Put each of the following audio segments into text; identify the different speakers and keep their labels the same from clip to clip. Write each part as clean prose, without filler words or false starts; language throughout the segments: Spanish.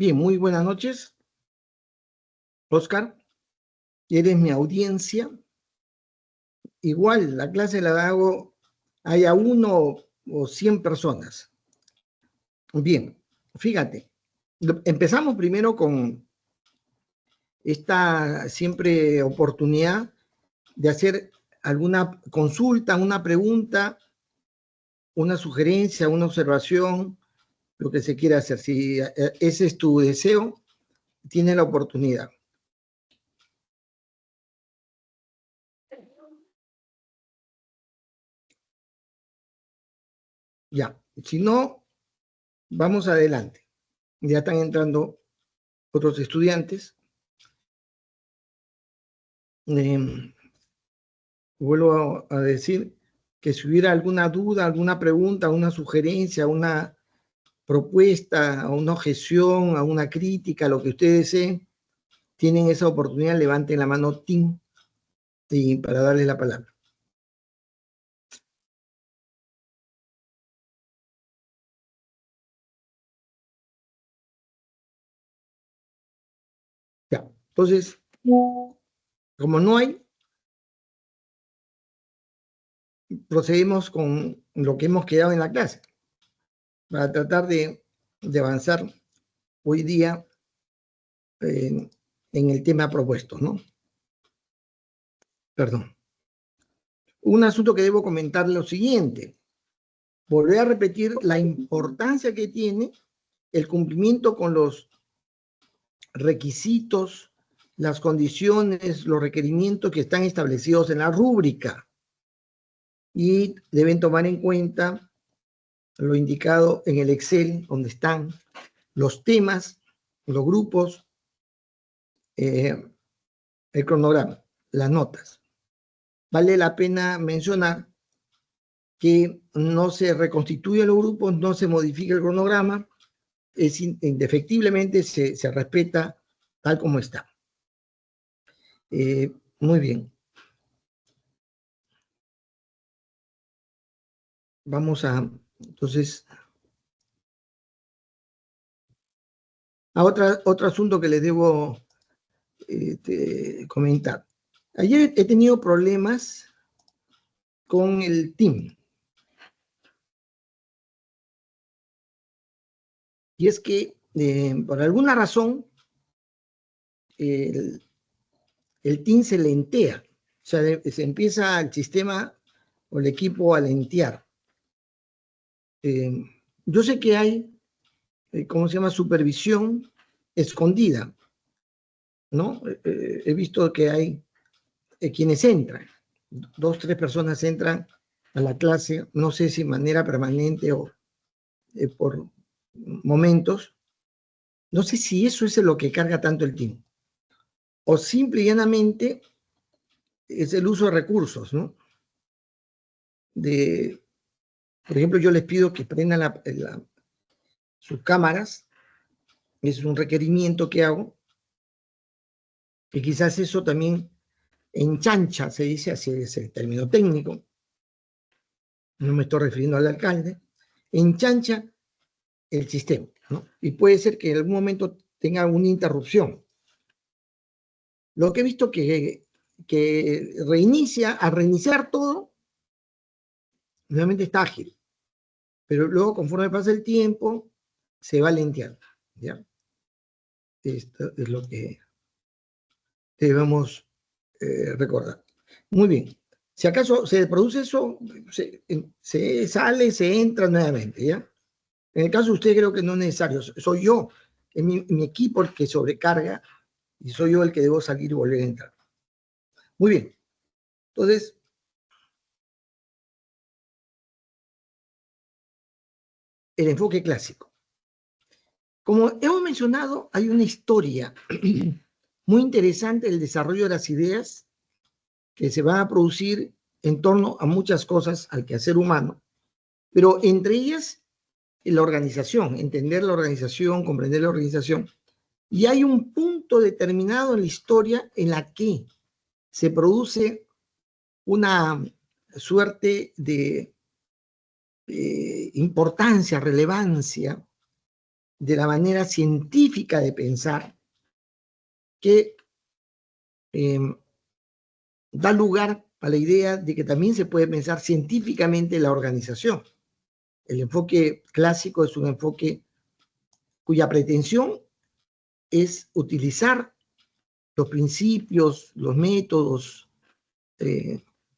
Speaker 1: Bien, muy buenas noches. Oscar, eres mi audiencia. Igual, la clase la hago, haya 1 o 100 personas. Bien, fíjate, empezamos primero con esta siempre oportunidad de hacer alguna consulta, una pregunta, una sugerencia, una observación, lo que se quiera hacer. Si ese es tu deseo, tienes la oportunidad. Ya, si no, vamos adelante. Ya están entrando otros estudiantes. Vuelvo a decir que si hubiera alguna duda, alguna pregunta, una sugerencia, una propuesta, una objeción, una crítica, lo que ustedes deseen, tienen esa oportunidad, levanten la mano y para darles la palabra. Ya, entonces, como no hay, procedemos con lo que hemos quedado en la clase, para tratar de avanzar hoy día en el tema propuesto, ¿no? Perdón. Un asunto que debo comentar lo siguiente. Volver a repetir la importancia que tiene el cumplimiento con los requisitos, las condiciones, los requerimientos que están establecidos en la rúbrica. Y deben tomar en cuenta lo indicado en el Excel, donde están los temas, los grupos, el cronograma, las notas. Vale la pena mencionar que no se reconstituyen los grupos, no se modifica el cronograma, indefectiblemente se respeta tal como está. Muy bien. Vamos entonces, a otro asunto que les debo comentar. Ayer he tenido problemas con el team. Y es que, por alguna razón, el team se lentea. O sea, se empieza el sistema o el equipo a lentear. Yo sé que hay, ¿cómo se llama? Supervisión escondida, ¿no? He visto que hay quienes entran, 2, 3 personas entran a la clase, no sé si de manera permanente o por momentos. No sé si eso es lo que carga tanto el team. O simple y llanamente es el uso de recursos, ¿no? Por ejemplo, yo les pido que prendan sus cámaras, es un requerimiento que hago, y quizás eso también enchancha, se dice así, es el término técnico, no me estoy refiriendo al alcalde, enchancha el sistema, ¿no? Y puede ser que en algún momento tenga una interrupción. Lo que he visto que al reiniciar todo, nuevamente está ágil, pero luego conforme pasa el tiempo, se va lenteando, ¿ya? Esto es lo que debemos recordar. Muy bien. Si acaso se produce eso, se sale, se entra nuevamente, ¿ya? En el caso de usted creo que no es necesario, soy yo, es mi equipo el que sobrecarga y soy yo el que debo salir y volver a entrar. Muy bien. Entonces, el enfoque clásico. Como hemos mencionado, hay una historia muy interesante del desarrollo de las ideas que se van a producir en torno a muchas cosas al quehacer humano, pero entre ellas la organización, entender la organización, comprender la organización. Y hay un punto determinado en la historia en la que se produce una suerte de importancia, relevancia, de la manera científica de pensar que da lugar a la idea de que también se puede pensar científicamente la organización. El enfoque clásico es un enfoque cuya pretensión es utilizar los principios, los métodos,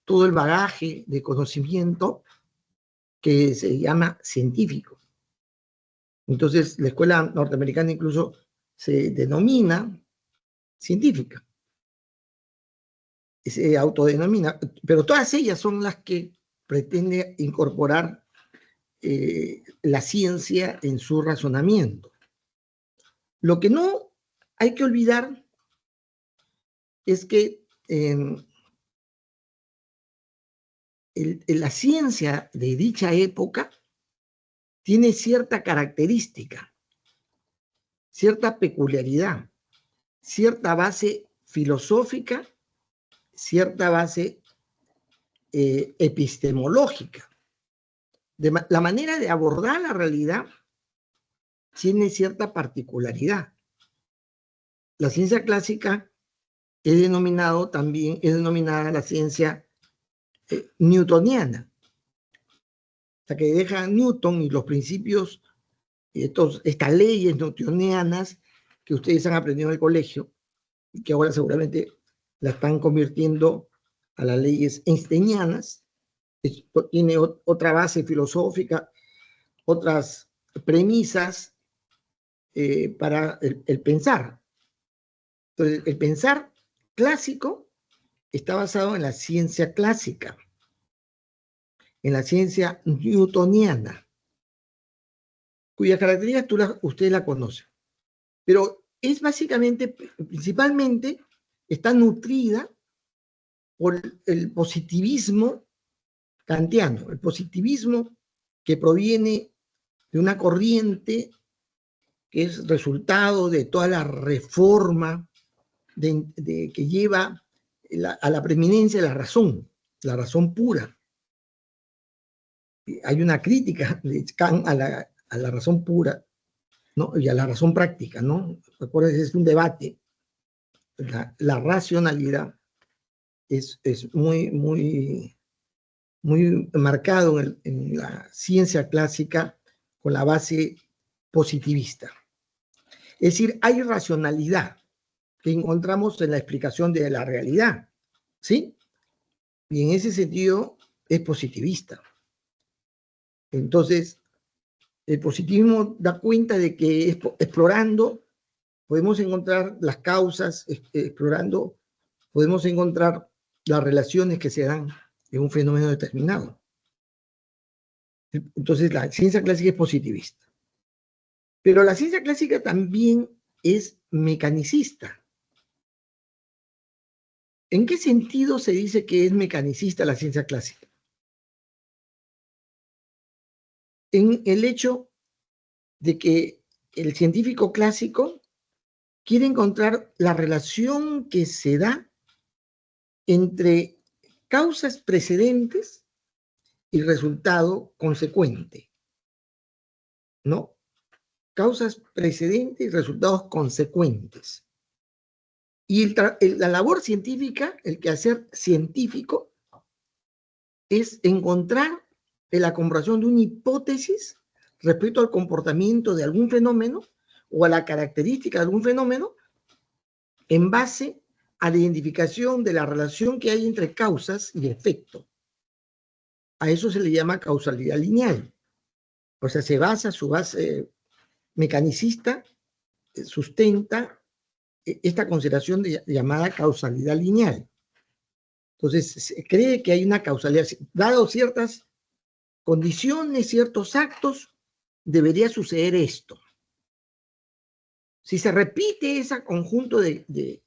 Speaker 1: todo el bagaje de conocimiento que se llama científico. Entonces, la escuela norteamericana incluso se denomina científica, se autodenomina, pero todas ellas son las que pretenden incorporar la ciencia en su razonamiento. Lo que no hay que olvidar es que la ciencia de dicha época tiene cierta característica, cierta peculiaridad, cierta base filosófica, cierta base epistemológica. La manera de abordar la realidad tiene cierta particularidad. La ciencia clásica es denominada la ciencia newtoniana, o sea, que deja Newton y los principios, estas leyes newtonianas que ustedes han aprendido en el colegio, y que ahora seguramente la están convirtiendo a las leyes einsteinianas. Esto tiene otra base filosófica, otras premisas para el pensar. Entonces, el pensar clásico está basado en la ciencia clásica, en la ciencia newtoniana, cuyas características ustedes la conocen. Pero es básicamente, principalmente, está nutrida por el positivismo kantiano, el positivismo que proviene de una corriente que es resultado de toda la reforma que lleva a la preeminencia de la razón pura. Hay una crítica de Kant a la razón pura, ¿no? Y a la razón práctica, ¿no? Recuerden, es un debate. La racionalidad es muy marcado en la ciencia clásica con la base positivista. Es decir, hay racionalidad que encontramos en la explicación de la realidad, ¿sí? Y en ese sentido es positivista. Entonces, el positivismo da cuenta de que explorando podemos encontrar las causas, explorando podemos encontrar las relaciones que se dan en un fenómeno determinado. Entonces, la ciencia clásica es positivista. Pero la ciencia clásica también es mecanicista. ¿En qué sentido se dice que es mecanicista la ciencia clásica? En el hecho de que el científico clásico quiere encontrar la relación que se da entre causas precedentes y resultado consecuente, ¿no? Causas precedentes y resultados consecuentes. Y la labor científica, el quehacer científico, es encontrar la comparación de una hipótesis respecto al comportamiento de algún fenómeno o a la característica de algún fenómeno en base a la identificación de la relación que hay entre causas y efecto. A eso se le llama causalidad lineal. O sea, su base mecanicista sustenta esta consideración llamada causalidad lineal. Entonces, se cree que hay una causalidad, dado ciertas condiciones, ciertos actos, debería suceder esto. Si se repite ese conjunto de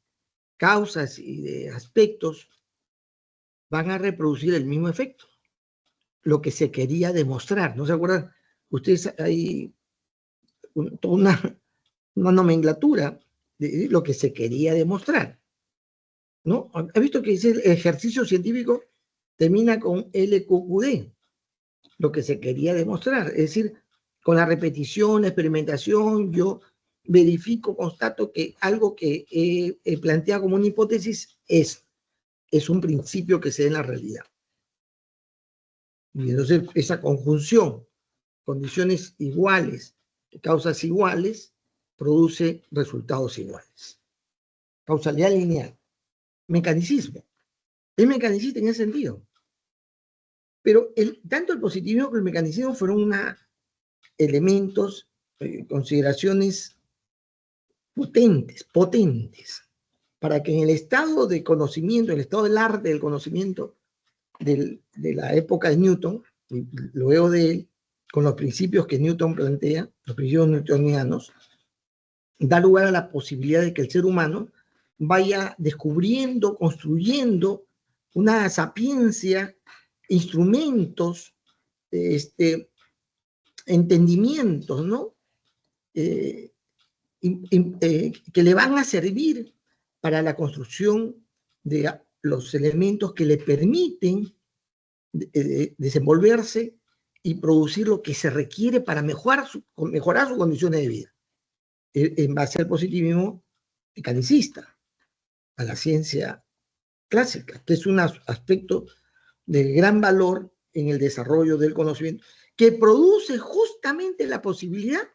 Speaker 1: causas y de aspectos, van a reproducir el mismo efecto, lo que se quería demostrar. ¿No se acuerdan? Ustedes hay toda una nomenclatura de lo que se quería demostrar, ¿no? ¿Ha visto que dice el ejercicio científico termina con LQQD? Lo que se quería demostrar. Es decir, con la repetición, la experimentación, yo verifico, constato que algo que he planteado como una hipótesis es un principio que se da en la realidad. Y entonces esa conjunción, condiciones iguales, causas iguales, produce resultados iguales. Causalidad lineal. Mecanicismo. Es mecanicista en ese sentido. Pero tanto el positivismo como el mecanicismo fueron elementos, consideraciones potentes, para que en el estado de conocimiento, el estado del arte del conocimiento de la época de Newton, y luego de él, con los principios que Newton plantea, los principios newtonianos, da lugar a la posibilidad de que el ser humano vaya descubriendo, construyendo una sapiencia, instrumentos, entendimientos, ¿no? Que le van a servir para la construcción de los elementos que le permiten desenvolverse y producir lo que se requiere para mejorar sus condiciones de vida, en base al positivismo mecanicista, a la ciencia clásica, que es un aspecto de gran valor en el desarrollo del conocimiento, que produce justamente la posibilidad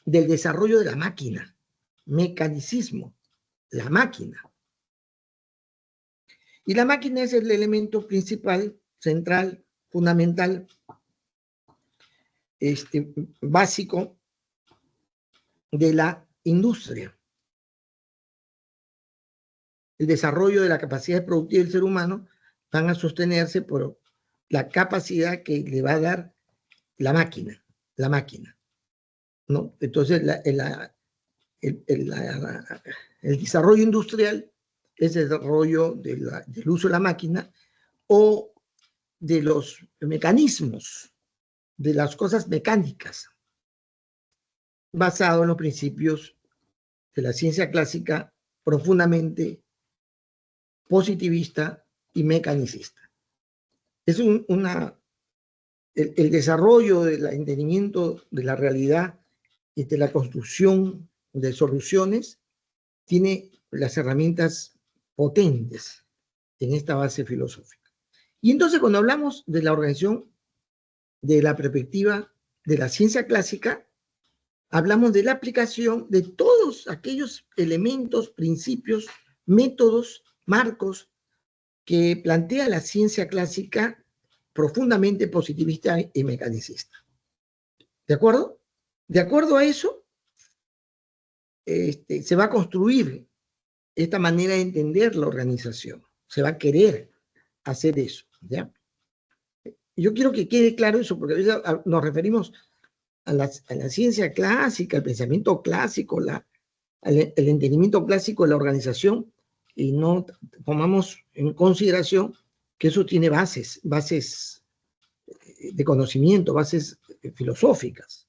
Speaker 1: del desarrollo de la máquina, mecanicismo, la máquina. Y la máquina es el elemento principal, central, fundamental, básico de la industria. El desarrollo de la capacidad productiva del ser humano van a sostenerse por la capacidad que le va a dar la máquina, ¿no? Entonces, el desarrollo industrial es el desarrollo del uso de la máquina o de los mecanismos, de las cosas mecánicas, basado en los principios de la ciencia clásica profundamente positivista y mecanicista. Es el desarrollo del entendimiento de la realidad y de la construcción de soluciones tiene las herramientas potentes en esta base filosófica. Y entonces cuando hablamos de la organización de la perspectiva de la ciencia clásica, hablamos de la aplicación de todos aquellos elementos, principios, métodos, marcos que plantea la ciencia clásica profundamente positivista y mecanicista. ¿De acuerdo? De acuerdo a eso, se va a construir esta manera de entender la organización. Se va a querer hacer eso, ¿ya? Yo quiero que quede claro eso, porque a veces nos referimos a la ciencia clásica, al pensamiento clásico, el entendimiento clásico de la organización, y no tomamos en consideración que eso tiene bases de conocimiento, bases filosóficas.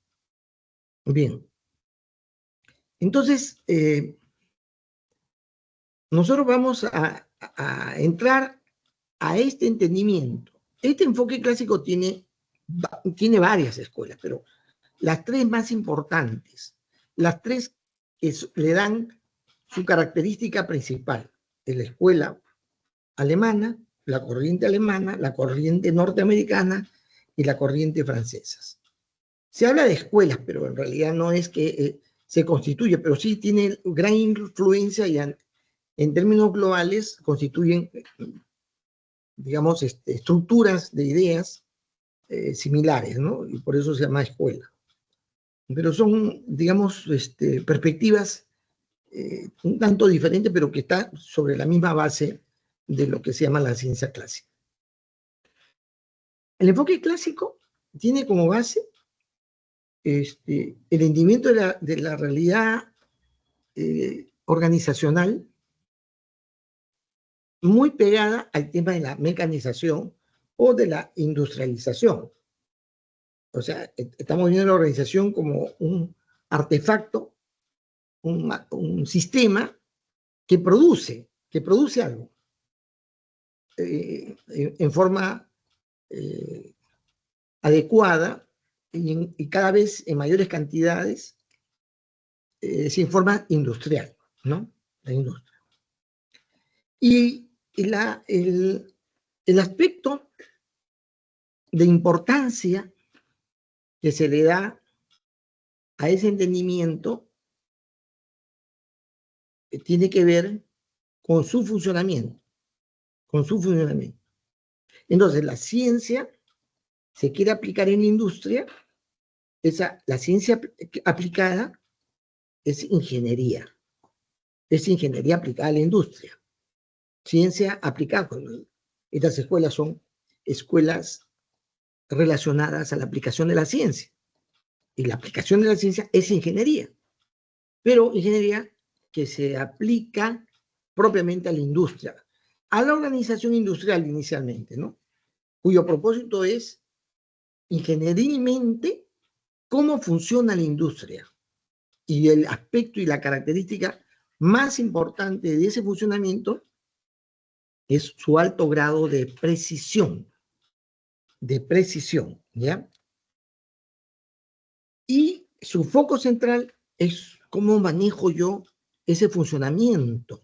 Speaker 1: Bien. Entonces, nosotros vamos a entrar a este entendimiento. Este enfoque clásico tiene varias escuelas, pero las tres más importantes, las tres que le dan su característica principal, es la escuela alemana, la corriente norteamericana y la corriente francesa. Se habla de escuelas, pero en realidad no es que se constituye, pero sí tiene gran influencia y en términos globales constituyen, digamos, estructuras de ideas similares, ¿no? Y por eso se llama escuela. Pero son, digamos, perspectivas un tanto diferentes, pero que están sobre la misma base de lo que se llama la ciencia clásica. El enfoque clásico tiene como base el entendimiento de la realidad organizacional muy pegada al tema de la mecanización o de la industrialización. O sea, estamos viendo la organización como un artefacto, un sistema que produce algo en forma adecuada y cada vez en mayores cantidades sin forma industrial, ¿no? La industria. Y el aspecto de importancia que se le da a ese entendimiento tiene que ver con su funcionamiento, con su funcionamiento. Entonces, la ciencia se quiere aplicar en la industria, la ciencia aplicada es ingeniería aplicada a la industria, ciencia aplicada. Estas escuelas son escuelas relacionadas a la aplicación de la ciencia, y la aplicación de la ciencia es ingeniería, pero ingeniería que se aplica propiamente a la industria, a la organización industrial inicialmente, ¿no? Cuyo propósito es ingenierilmente cómo funciona la industria. Y el aspecto y la característica más importante de ese funcionamiento es su alto grado de precisión, ¿ya? Y su foco central es cómo manejo yo ese funcionamiento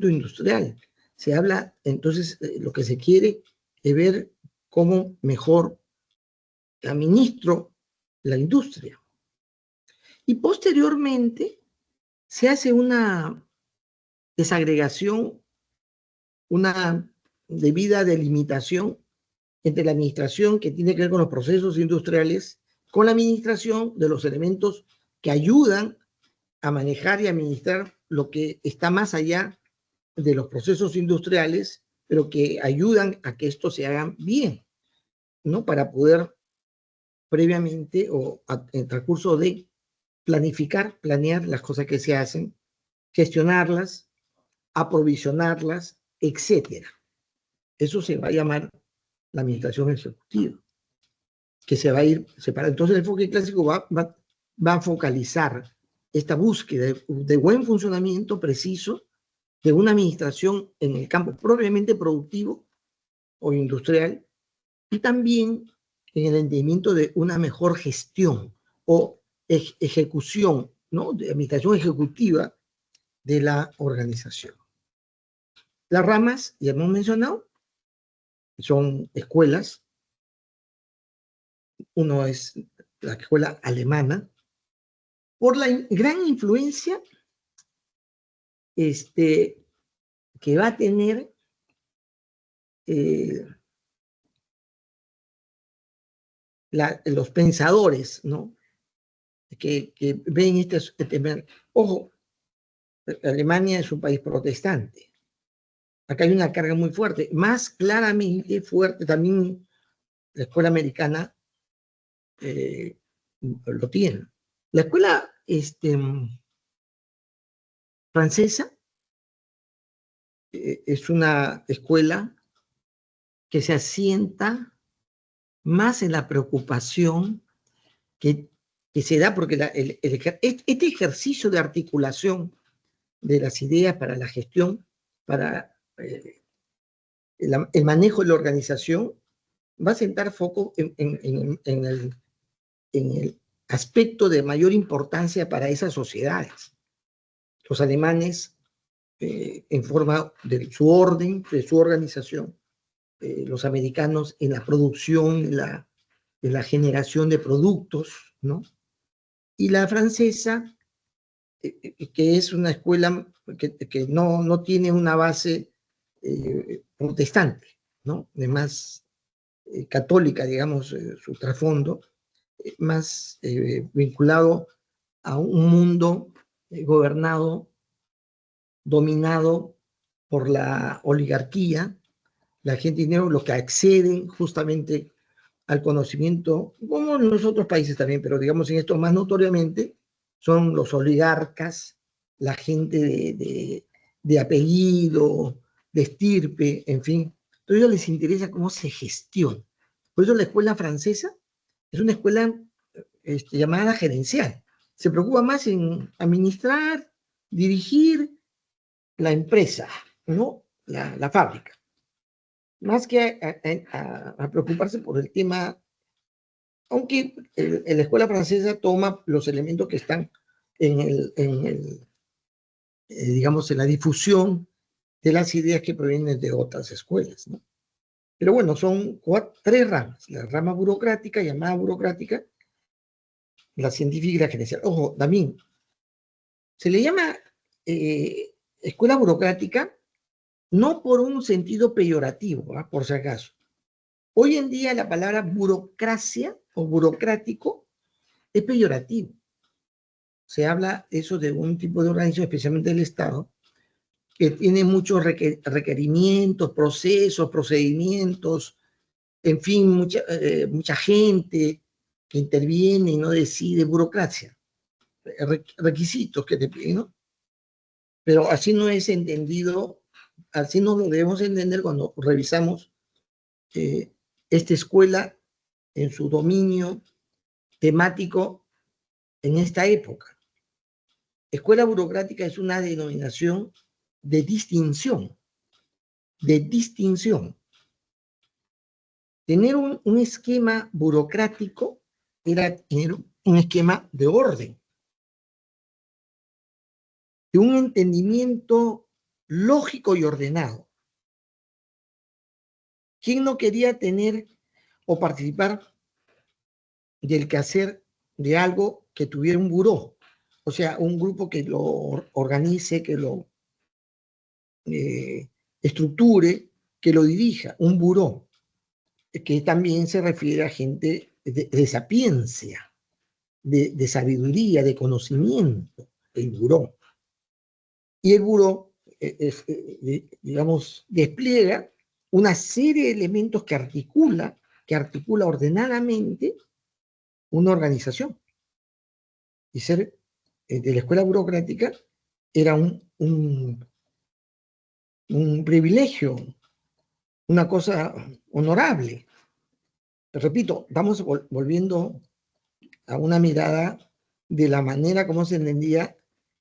Speaker 1: industrial. Se habla, entonces, lo que se quiere es ver cómo mejor administro la industria. Y posteriormente se hace una desagregación, una debida delimitación entre la administración que tiene que ver con los procesos industriales, con la administración de los elementos que ayudan a manejar y administrar lo que está más allá de los procesos industriales, pero que ayudan a que esto se haga bien, ¿no? Para poder previamente o en el transcurso de planear las cosas que se hacen, gestionarlas, aprovisionarlas, etcétera. Eso se va a llamar la administración ejecutiva, que se va a ir separando. Entonces el enfoque clásico va a focalizar esta búsqueda de buen funcionamiento preciso de una administración en el campo propiamente productivo o industrial, y también en el entendimiento de una mejor gestión o ejecución, ¿no? De administración ejecutiva de la organización. Las ramas, ya hemos mencionado, son escuelas. Uno es la escuela alemana, por la gran influencia que va a tener los pensadores, ¿no? Que ven este tema. Ojo, Alemania es un país protestante. Acá hay una carga muy fuerte, más claramente fuerte también la escuela americana lo tiene. La escuela francesa es una escuela que se asienta más en la preocupación que se da porque este ejercicio de articulación de las ideas para la gestión, para el manejo de la organización, va a sentar foco en el aspecto de mayor importancia para esas sociedades. Los alemanes, en forma de su orden, de su organización, los americanos en la producción, en la generación de productos, ¿no? Y la francesa, que es una escuela que no tiene una base protestante, ¿no? De más católica, digamos, su trasfondo, más vinculado a un mundo gobernado, dominado por la oligarquía, la gente dinero, los que acceden justamente al conocimiento, como en los otros países también, pero digamos en esto más notoriamente, son los oligarcas, la gente de apellido, de estirpe, en fin. A ellos les interesa cómo se gestiona. Por eso la escuela francesa es una escuela llamada gerencial. Se preocupa más en administrar, dirigir la empresa, ¿no? La fábrica. Más que a preocuparse por el tema aunque la escuela francesa toma los elementos que están digamos, en la difusión de las ideas que provienen de otras escuelas, ¿no? Pero bueno, son tres ramas: la rama burocrática, llamada burocrática, la científica y la gerencial. Ojo, también, se le llama escuela burocrática no por un sentido peyorativo, ¿eh? Por si acaso. Hoy en día la palabra burocracia o burocrático es peyorativo. Se habla eso de un tipo de organización, especialmente del Estado, que tiene muchos requerimientos, procesos, procedimientos, en fin, mucha gente que interviene y no decide, burocracia, requisitos que te piden, ¿no? Pero así no es entendido, así no lo debemos entender cuando revisamos esta escuela en su dominio temático en esta época. Escuela burocrática es una denominación de distinción, de distinción. Tener un esquema burocrático era tener un esquema de orden, de un entendimiento lógico y ordenado. ¿Quién no quería tener o participar del quehacer de algo que tuviera un buró? O sea, un grupo que lo organice, que lo estructure, que lo dirija, un buró, que también se refiere a gente de sapiencia, de sabiduría, de conocimiento, el buró. Y el buró, digamos, despliega una serie de elementos que articula ordenadamente una organización. Y ser de la escuela burocrática era un privilegio, una cosa honorable. Repito, estamos volviendo a una mirada de la manera como se entendía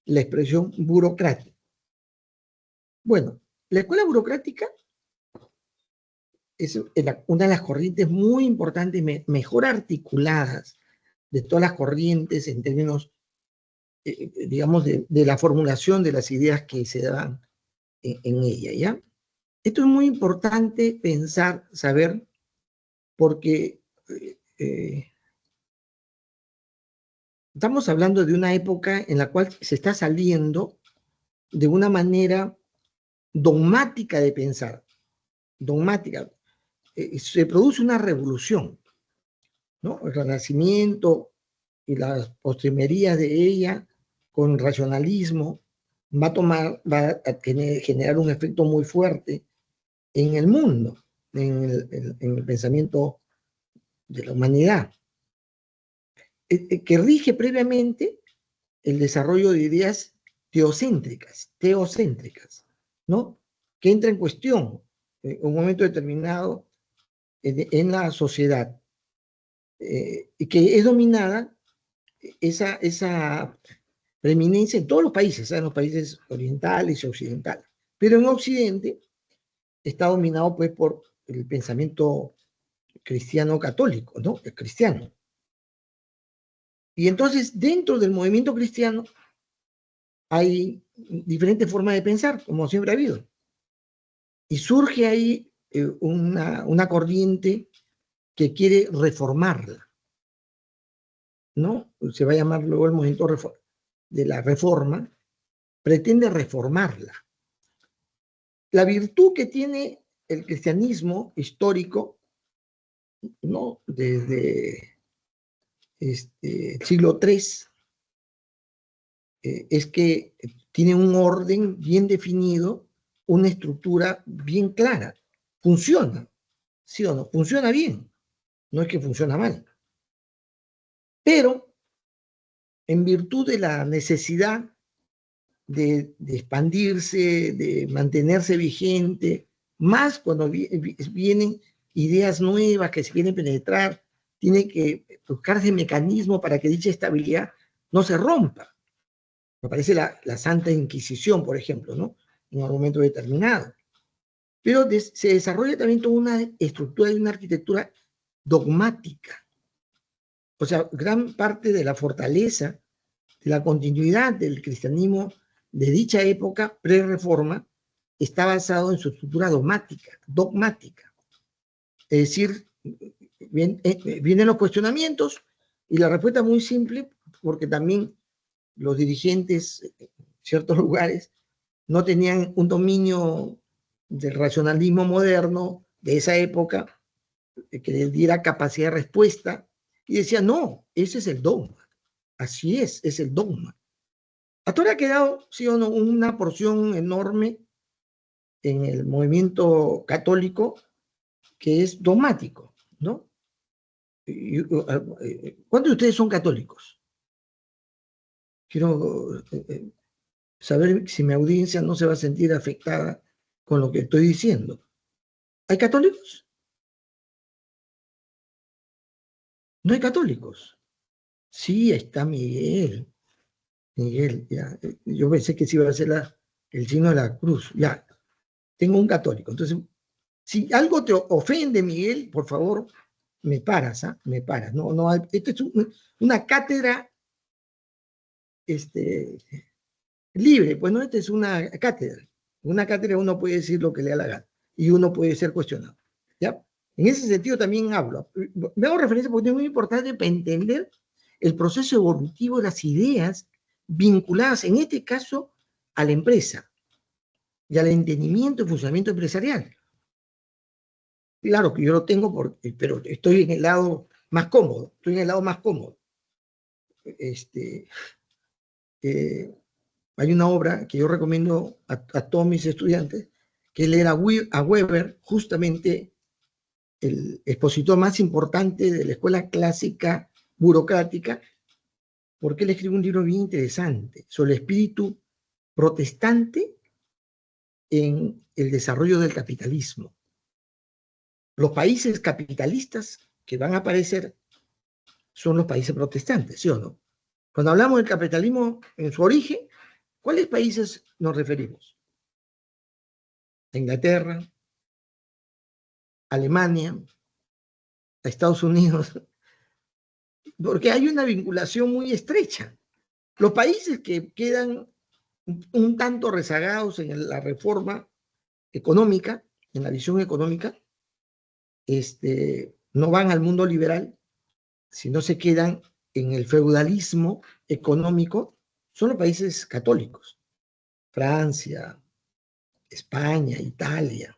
Speaker 1: la expresión burocrática. Bueno, la escuela burocrática es una de las corrientes muy importantes, mejor articuladas de todas las corrientes en términos, digamos, de la formulación de las ideas que se dan en ella, ¿ya? Esto es muy importante pensar, saber, porque estamos hablando de una época en la cual se está saliendo de una manera dogmática de pensar, dogmática. Se produce una revolución, ¿no? El Renacimiento y las postrimerías de ella, con racionalismo, va a generar un efecto muy fuerte en el mundo, en el pensamiento de la humanidad, que rige previamente el desarrollo de ideas teocéntricas, ¿no? Que entra en cuestión en un momento determinado en la sociedad, y que es dominada esa preeminencia en todos los países, en los países orientales y occidentales. Pero en Occidente está dominado pues por el pensamiento cristiano católico, ¿no? El cristiano. Y entonces, dentro del movimiento cristiano hay diferentes formas de pensar, como siempre ha habido. Y surge ahí una corriente que quiere reformarla, ¿no? Se va a llamar luego el movimiento de la reforma, pretende reformarla. La virtud que tiene el cristianismo histórico, ¿no? Desde el siglo III, es que tiene un orden bien definido, una estructura bien clara. Funciona, ¿sí o no? Funciona bien, no es que funciona mal. Pero, en virtud de la necesidad de expandirse, de mantenerse vigente, más cuando vienen ideas nuevas que se quieren penetrar, tiene que buscarse mecanismo para que dicha estabilidad no se rompa. Me parece la Santa Inquisición, por ejemplo, ¿no? En un momento determinado. Pero se desarrolla también toda una estructura y una arquitectura dogmática, O sea, gran parte de la fortaleza, de la continuidad del cristianismo de dicha época pre-reforma está basado en su estructura dogmática. Es decir, vienen los cuestionamientos y la respuesta es muy simple, porque también los dirigentes en ciertos lugares no tenían un dominio del racionalismo moderno de esa época que les diera capacidad de respuesta, y decían, no, ese es el dogma, así es el dogma. Hasta ahora ha quedado, sí o no, una porción enorme en el movimiento católico que es dogmático, ¿no? ¿Cuántos de ustedes son católicos? Quiero saber si mi audiencia no se va a sentir afectada con lo que estoy diciendo. ¿Hay católicos? No hay católicos. Sí, está Miguel. Miguel, ya. Yo pensé que sí iba a ser el signo de la cruz. Ya, tengo un católico. Entonces, si algo te ofende, Miguel, por favor, me paras, ¿ah? Me paras. No, no, esto es una cátedra libre. Pues no, esta es una cátedra. Una cátedra uno puede decir lo que le da la gana y uno puede ser cuestionado. ¿Ya? En ese sentido también hablo. Me hago referencia porque es muy importante para entender el proceso evolutivo de las ideas vinculadas, en este caso, a la empresa y al entendimiento y funcionamiento empresarial. Claro que yo lo tengo, pero estoy en el lado más cómodo. Estoy en el lado más cómodo. Hay una obra que yo recomiendo a todos mis estudiantes, que él era a Weber, justamente el expositor más importante de la escuela clásica burocrática, porque él escribe un libro bien interesante sobre el espíritu protestante en el desarrollo del capitalismo. Los países capitalistas que van a aparecer son los países protestantes, ¿sí o no? Cuando hablamos del capitalismo en su origen, ¿cuáles países nos referimos? A Inglaterra, Alemania, a Estados Unidos, porque hay una vinculación muy estrecha. Los países que quedan un tanto rezagados en la reforma económica, en la visión económica, no van al mundo liberal, sino se quedan en el feudalismo económico, son los países católicos. Francia, España, Italia.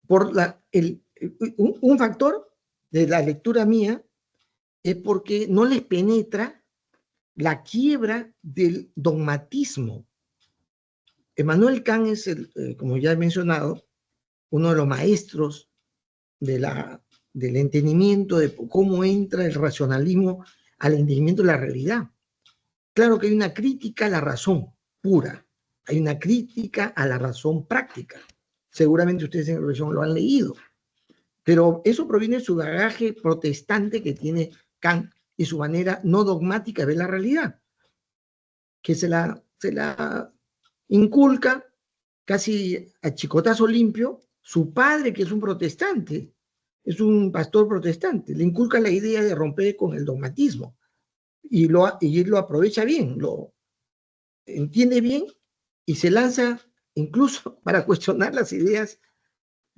Speaker 1: Por un factor de la lectura mía es porque no les penetra la quiebra del dogmatismo. Emmanuel Kant es, como ya he mencionado, uno de los maestros del entendimiento de cómo entra el racionalismo al entendimiento de la realidad. Claro que hay una crítica a la razón pura, hay una crítica a la razón práctica. Seguramente ustedes en religión lo han leído, pero eso proviene de su bagaje protestante que tiene Kant y su manera no dogmática de ver la realidad, que se la inculca casi a chicotazo limpio su padre, que es un protestante, es un pastor protestante, le inculca la idea de romper con el dogmatismo y lo aprovecha bien, lo entiende bien y se lanza incluso para cuestionar las ideas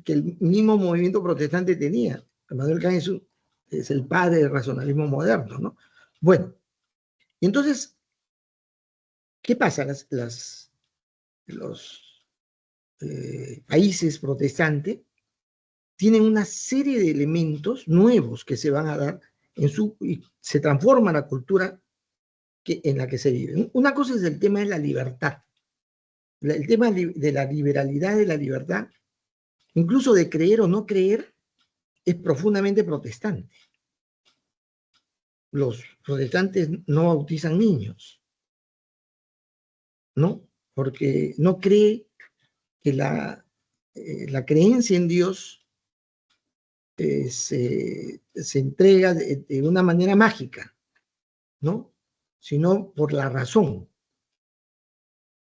Speaker 1: que el mismo movimiento protestante tenía. Emmanuel Kant es el padre del racionalismo moderno, ¿no? Bueno, entonces, ¿qué pasa? Los países protestantes tienen una serie de elementos nuevos que se van a dar y se transforma la cultura en la que se vive. Una cosa es el tema de la libertad, el tema de la liberalidad, de la libertad, incluso de creer o no creer, es profundamente protestante. Los protestantes no bautizan niños, ¿no? Porque no cree que la creencia en Dios se entrega de una manera mágica, ¿no? Sino por la razón.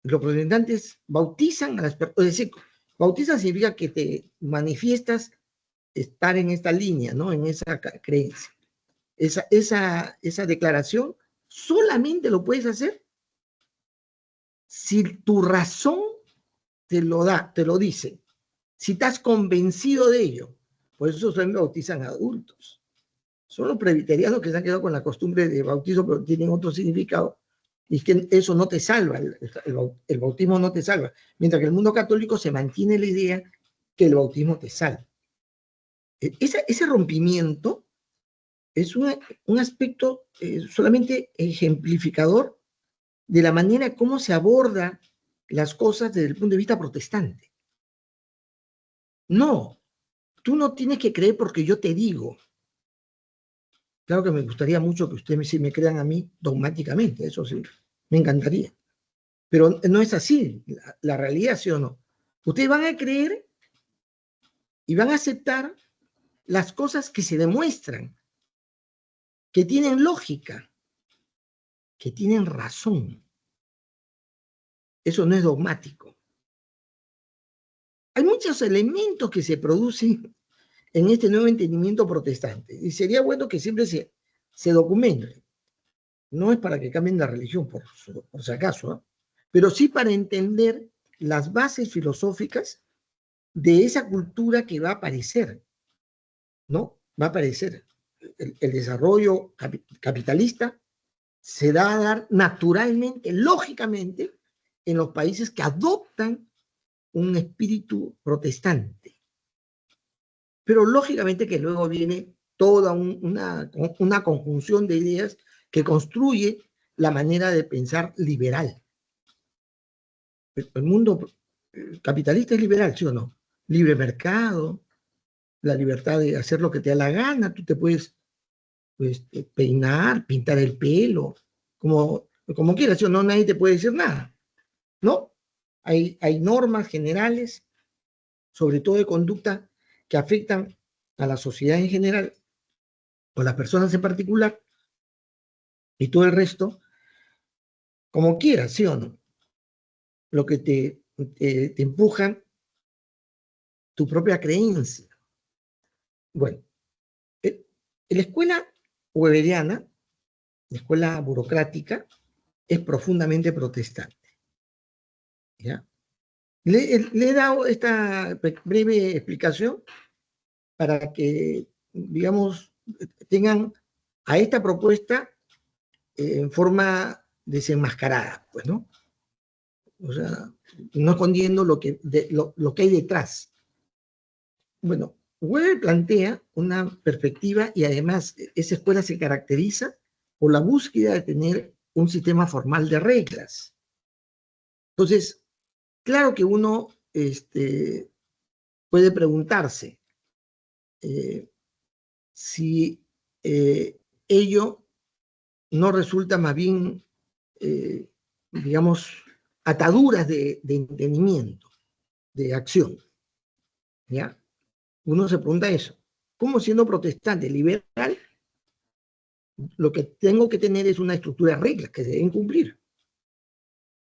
Speaker 1: Los protestantes bautizan a las personas, es decir, bautizan significa que te manifiestas estar en esta línea, ¿no? En esa creencia. Esa declaración solamente lo puedes hacer si tu razón te lo da, te lo dice. Si estás convencido de ello. Por eso se bautizan adultos. Son los presbiterianos que se han quedado con la costumbre de bautizo, pero tienen otro significado. Y es que eso no te salva, el bautismo no te salva. Mientras que el mundo católico se mantiene la idea que el bautismo te salva. Ese rompimiento es un aspecto solamente ejemplificador de la manera como se aborda las cosas desde el punto de vista protestante. No, tú no tienes que creer porque yo te digo. Claro que me gustaría mucho que ustedes sí me crean a mí dogmáticamente, eso sí, me encantaría. Pero no es así, la realidad, ¿sí o no? Ustedes van a creer y van a aceptar las cosas que se demuestran, que tienen lógica, que tienen razón. Eso no es dogmático. Hay muchos elementos que se producen en este nuevo entendimiento protestante y sería bueno que siempre se documente. No es para que cambien la religión, por si acaso, ¿no? Pero sí para entender las bases filosóficas de esa cultura que va a aparecer, ¿no? Va a aparecer. El desarrollo capitalista se da a dar naturalmente, lógicamente, en los países que adoptan un espíritu protestante. Pero lógicamente que luego viene toda una conjunción de ideas que construye la manera de pensar liberal. El mundo capitalista es liberal, ¿sí o no? Libre mercado, la libertad de hacer lo que te da la gana, tú te puedes pues, peinar, pintar el pelo, como quieras, ¿sí o no? Nadie te puede decir nada, ¿no? Hay normas generales, sobre todo de conducta, que afectan a la sociedad en general, o a las personas en particular, y todo el resto, como quieras, ¿sí o no? Lo que te empuja tu propia creencia. Bueno, la escuela weberiana, la escuela burocrática, es profundamente protestante. ¿Ya? Le he dado esta breve explicación para que, digamos, tengan a esta propuesta en forma desenmascarada, pues, ¿no? O sea, no escondiendo lo que hay detrás. Bueno, Weber plantea una perspectiva y además esa escuela se caracteriza por la búsqueda de tener un sistema formal de reglas. Entonces, claro que uno puede preguntarse si ello no resulta más bien, digamos, ataduras de entendimiento, de acción. ¿Ya? Uno se pregunta eso. ¿Cómo siendo protestante, liberal, lo que tengo que tener es una estructura de reglas que se deben cumplir?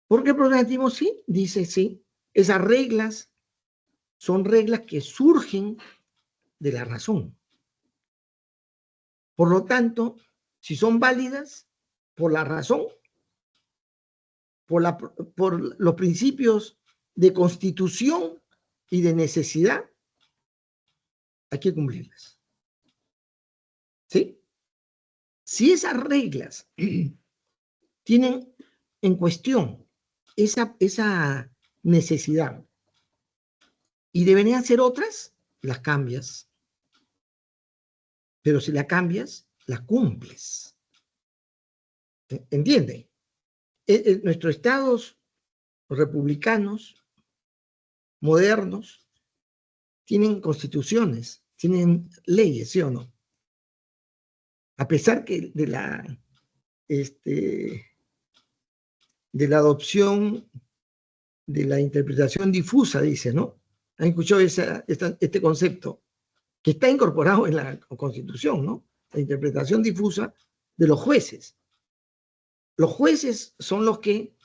Speaker 1: Porque el protestantismo sí, dice sí, esas reglas son reglas que surgen de la razón. Por lo tanto, si son válidas por la razón, por los principios de constitución y de necesidad, hay que cumplirlas. ¿Sí? Si esas reglas tienen en cuestión esa necesidad y deberían ser otras, las cambias. Pero si la cambias, la cumples. ¿Entiende? Nuestros estados republicanos, modernos, tienen constituciones, tienen leyes, ¿sí o no? A pesar que de la adopción de la interpretación difusa, dice, ¿no? ¿Han escuchado este concepto? Que está incorporado en la Constitución, ¿no? La interpretación difusa de los jueces. Los jueces son los que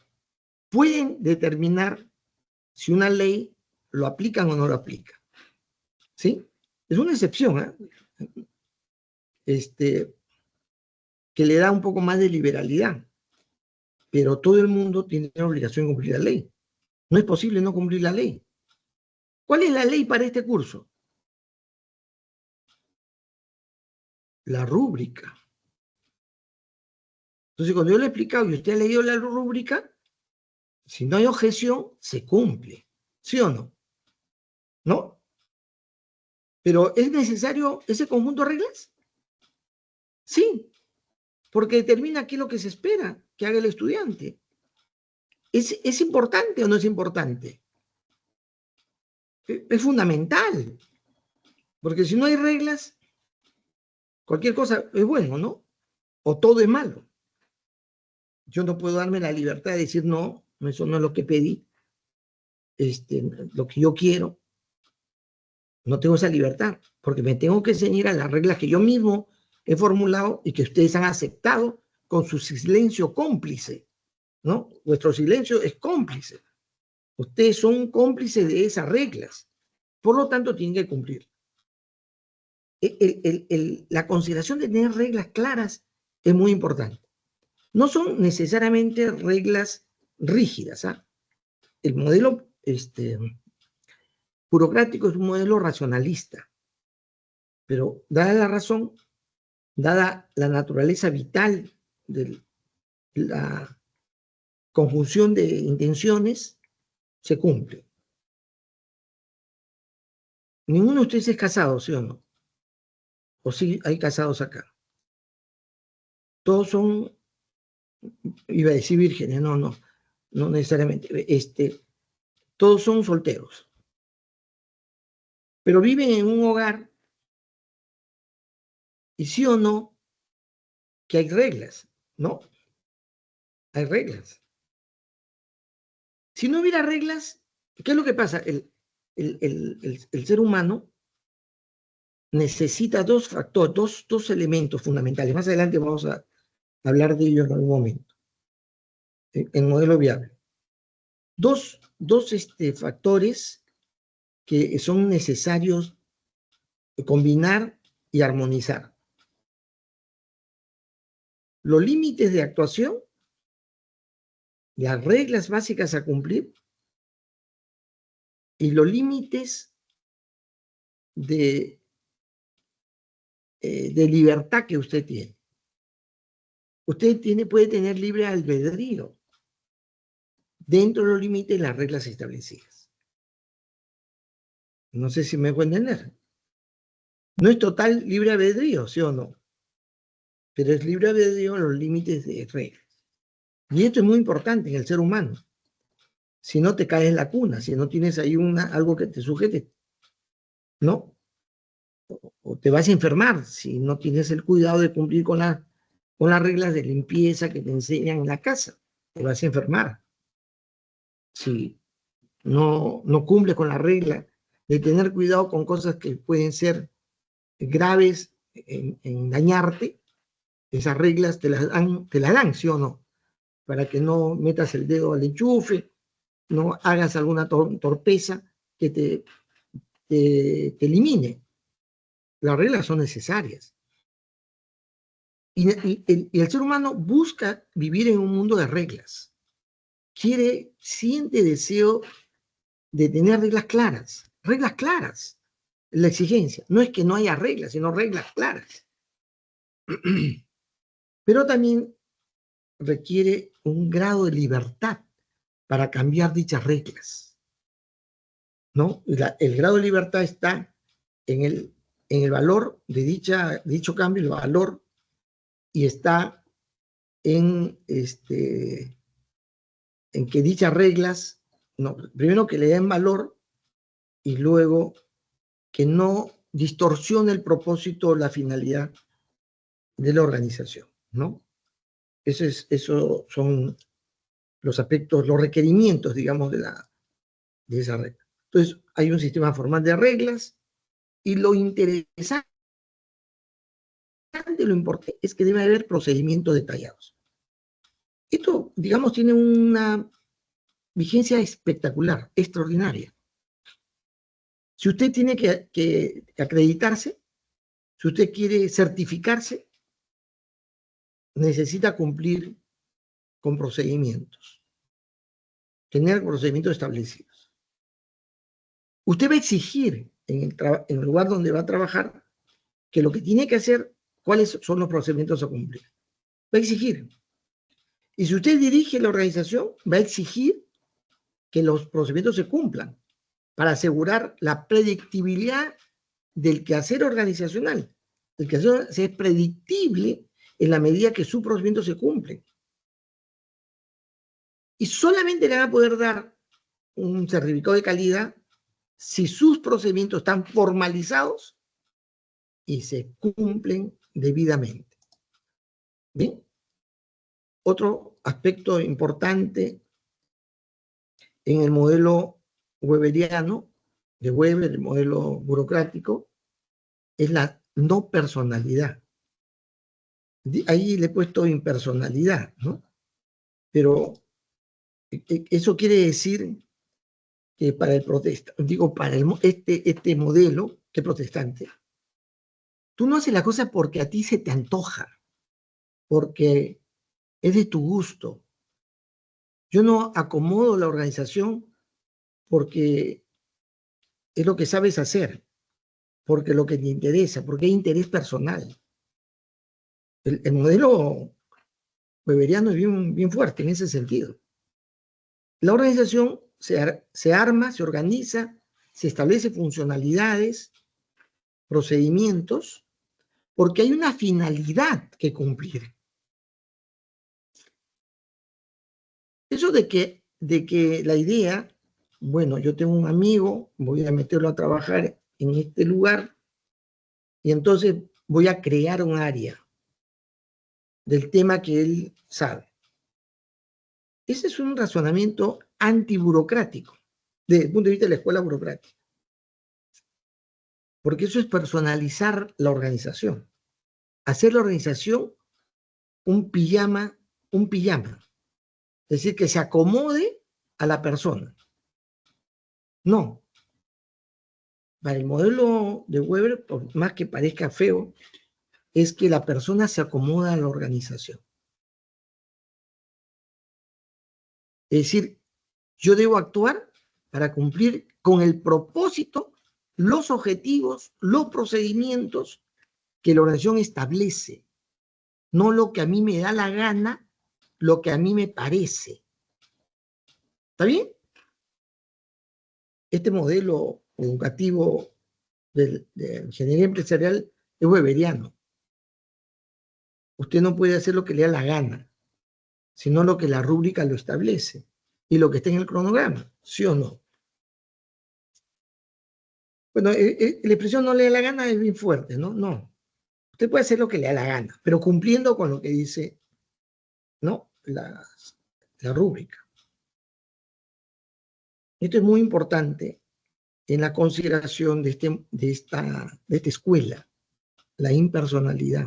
Speaker 1: pueden determinar si una ley lo aplican o no lo aplican. ¿Sí? Es una excepción, ¿eh? Que le da un poco más de liberalidad, pero todo el mundo tiene la obligación de cumplir la ley. No es posible no cumplir la ley. ¿Cuál es la ley para este curso? La rúbrica. Entonces, cuando yo le he explicado y usted ha leído la rúbrica, si no hay objeción, se cumple. ¿Sí o no? ¿No? Pero ¿es necesario ese conjunto de reglas? Sí, porque determina qué es lo que se espera que haga el estudiante. ¿Es importante o no es importante? Es fundamental, porque si no hay reglas, cualquier cosa es bueno, ¿no? O todo es malo. Yo no puedo darme la libertad de decir, no, eso no es lo que pedí, lo que yo quiero. No tengo esa libertad, porque me tengo que ceñir a las reglas que yo mismo he formulado y que ustedes han aceptado con su silencio cómplice, ¿no? Vuestro silencio es cómplice. Ustedes son cómplices de esas reglas. Por lo tanto, tienen que cumplir. La consideración de tener reglas claras es muy importante. No son necesariamente reglas rígidas. ¿Ah? El modelo burocrático es un modelo racionalista, pero dada la razón, dada la naturaleza vital de la conjunción de intenciones, se cumple. Ninguno de ustedes es casado, ¿sí o no? O sí hay casados acá. Todos son, iba a decir vírgenes, no necesariamente. Todos son solteros. Pero viven en un hogar, y sí o no, que hay reglas, ¿no? Hay reglas. Si no hubiera reglas, ¿qué es lo que pasa? El ser humano necesita dos factores, dos elementos fundamentales. Más adelante vamos a hablar de ellos en algún momento, en modelo viable. Dos factores que son necesarios combinar y armonizar. Los límites de actuación, las reglas básicas a cumplir y los límites de libertad que usted tiene. Usted puede tener libre albedrío dentro de los límites de las reglas establecidas. No sé si me puede entender. No es total libre albedrío, ¿sí o no? Pero es libre albedrío en los límites de reglas. Y esto es muy importante en el ser humano. Si no te caes en la cuna, si no tienes ahí algo que te sujete, ¿no? O te vas a enfermar si no tienes el cuidado de cumplir con las reglas de limpieza que te enseñan en la casa. Te vas a enfermar. Si no cumples con la regla de tener cuidado con cosas que pueden ser graves en dañarte, esas reglas te las dan, ¿sí o no? Para que no metas el dedo al enchufe, no hagas alguna torpeza que te elimine. Las reglas son necesarias. Y el ser humano busca vivir en un mundo de reglas. Siente deseo de tener reglas claras. Reglas claras. La exigencia. No es que no haya reglas, sino reglas claras. Pero también requiere un grado de libertad para cambiar dichas reglas, ¿no? El grado de libertad está en el valor de dicho cambio, el valor, y está en que dichas reglas, no, primero que le den valor y luego que no distorsione el propósito o la finalidad de la organización, ¿no? Eso son los aspectos, los requerimientos, digamos, de esa regla. Entonces, hay un sistema formal de reglas y lo interesante, lo importante es que debe haber procedimientos detallados. Esto, digamos, tiene una vigencia espectacular, extraordinaria. Si usted tiene que acreditarse, si usted quiere certificarse, necesita cumplir con procedimientos, tener procedimientos establecidos. Usted va a exigir en el lugar donde va a trabajar que lo que tiene que hacer, cuáles son los procedimientos a cumplir. Va a exigir. Y si usted dirige la organización, va a exigir que los procedimientos se cumplan para asegurar la predictibilidad del quehacer organizacional. El quehacer es predictible en la medida que sus procedimientos se cumplen. Y solamente le van a poder dar un certificado de calidad si sus procedimientos están formalizados y se cumplen debidamente. ¿Bien? Otro aspecto importante en el modelo weberiano, de Weber, el modelo burocrático, es la no personalidad. Ahí le he puesto impersonalidad, ¿no? Pero eso quiere decir que para el protestante, digo, para este modelo, que protestante, tú no haces la cosa porque a ti se te antoja, porque es de tu gusto. Yo no acomodo la organización porque es lo que sabes hacer, porque lo que te interesa, porque hay interés personal. El modelo weberiano es bien fuerte en ese sentido. La organización se arma, se organiza, se establece funcionalidades, procedimientos, porque hay una finalidad que cumplir. Eso de que la idea, bueno, yo tengo un amigo, voy a meterlo a trabajar en este lugar y entonces voy a crear un área del tema que él sabe. Ese es un razonamiento antiburocrático, desde el punto de vista de la escuela burocrática, porque eso es personalizar la organización, hacer la organización un pijama, es decir, que se acomode a la persona. No. Para el modelo de Weber, por más que parezca feo, es que la persona se acomoda a la organización. Es decir, yo debo actuar para cumplir con el propósito, los objetivos, los procedimientos que la organización establece, no lo que a mí me da la gana, lo que a mí me parece. ¿Está bien? Este modelo educativo de ingeniería empresarial es weberiano. Usted no puede hacer lo que le da la gana, sino lo que la rúbrica lo establece y lo que está en el cronograma, ¿sí o no? Bueno, la expresión no le da la gana es bien fuerte, ¿no? No. Usted puede hacer lo que le da la gana, pero cumpliendo con lo que dice, ¿no? La rúbrica. Esto es muy importante en la consideración de esta escuela, la impersonalidad.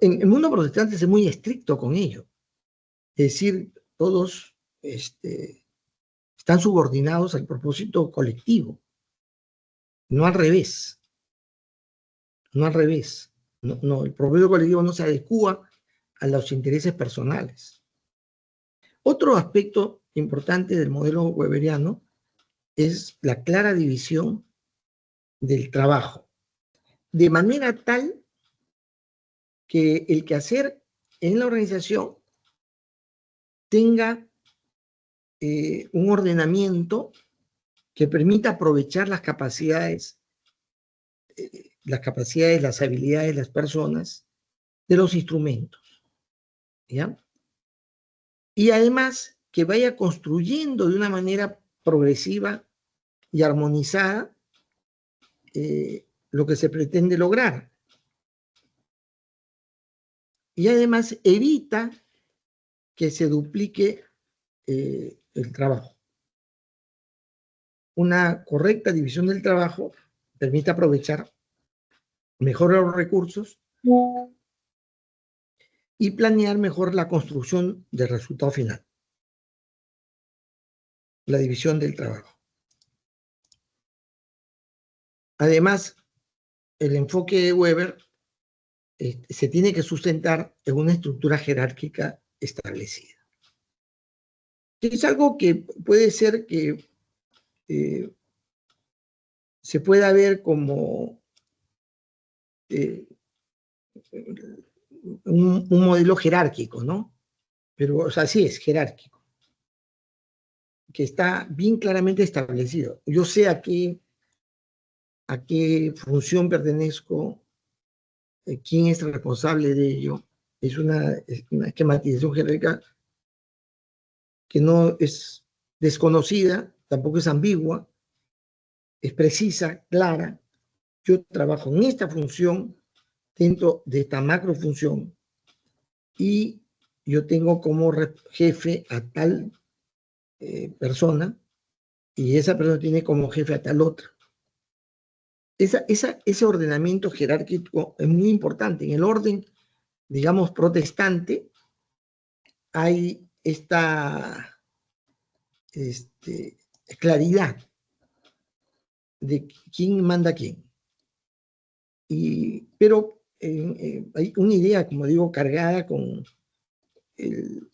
Speaker 1: En el mundo protestante es muy estricto con ello. Es decir, todos están subordinados al propósito colectivo, no al revés. No al revés. No, el propósito colectivo no se adecua a los intereses personales. Otro aspecto importante del modelo weberiano es la clara división del trabajo, de manera tal que el quehacer en la organización tenga un ordenamiento que permita aprovechar las capacidades, las habilidades de las personas, de los instrumentos, ¿ya? Y además que vaya construyendo de una manera progresiva y armonizada lo que se pretende lograr. Y además evita que se duplique el trabajo. Una correcta división del trabajo permite aprovechar mejor los recursos y planear mejor la construcción del resultado final. La división del trabajo. Además, el enfoque de Weber se tiene que sustentar en una estructura jerárquica establecida. Es algo que puede ser que se pueda ver como un modelo jerárquico, ¿no? Pero, o sea, sí es jerárquico, que está bien claramente establecido. Yo sé a qué función pertenezco, quién es responsable de ello. Es una esquematización jerárquica que no es desconocida, tampoco es ambigua, es precisa, clara. Yo trabajo en esta función, dentro de esta macrofunción, y yo tengo como jefe a tal persona, y esa persona tiene como jefe a tal otra. Ese ordenamiento jerárquico es muy importante. En el orden, digamos, protestante, hay esta claridad de quién manda a quién. Pero hay una idea, como digo, cargada con el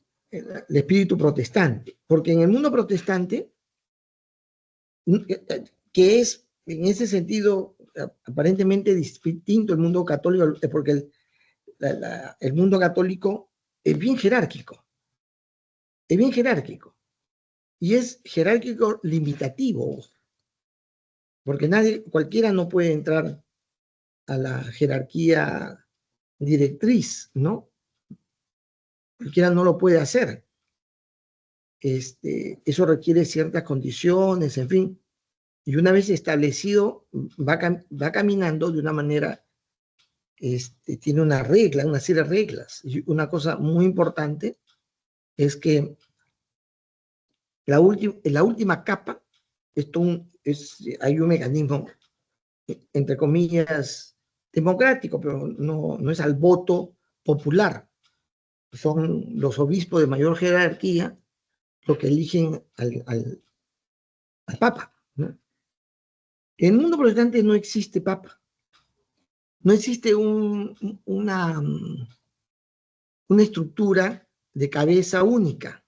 Speaker 1: espíritu protestante, porque en el mundo protestante, que es en ese sentido aparentemente distinto del mundo católico, porque el mundo católico es bien jerárquico, y es jerárquico limitativo, porque cualquiera no puede entrar a la jerarquía directriz, ¿no? Cualquiera no lo puede hacer. Eso requiere ciertas condiciones, en fin, y una vez establecido, va caminando de una manera, tiene una regla, una serie de reglas. Y una cosa muy importante es que la última capa, hay un mecanismo, entre comillas, democrático, pero no es al voto popular. Son los obispos de mayor jerarquía los que eligen al papa, ¿no? En el mundo protestante no existe papa. No existe una estructura de cabeza única.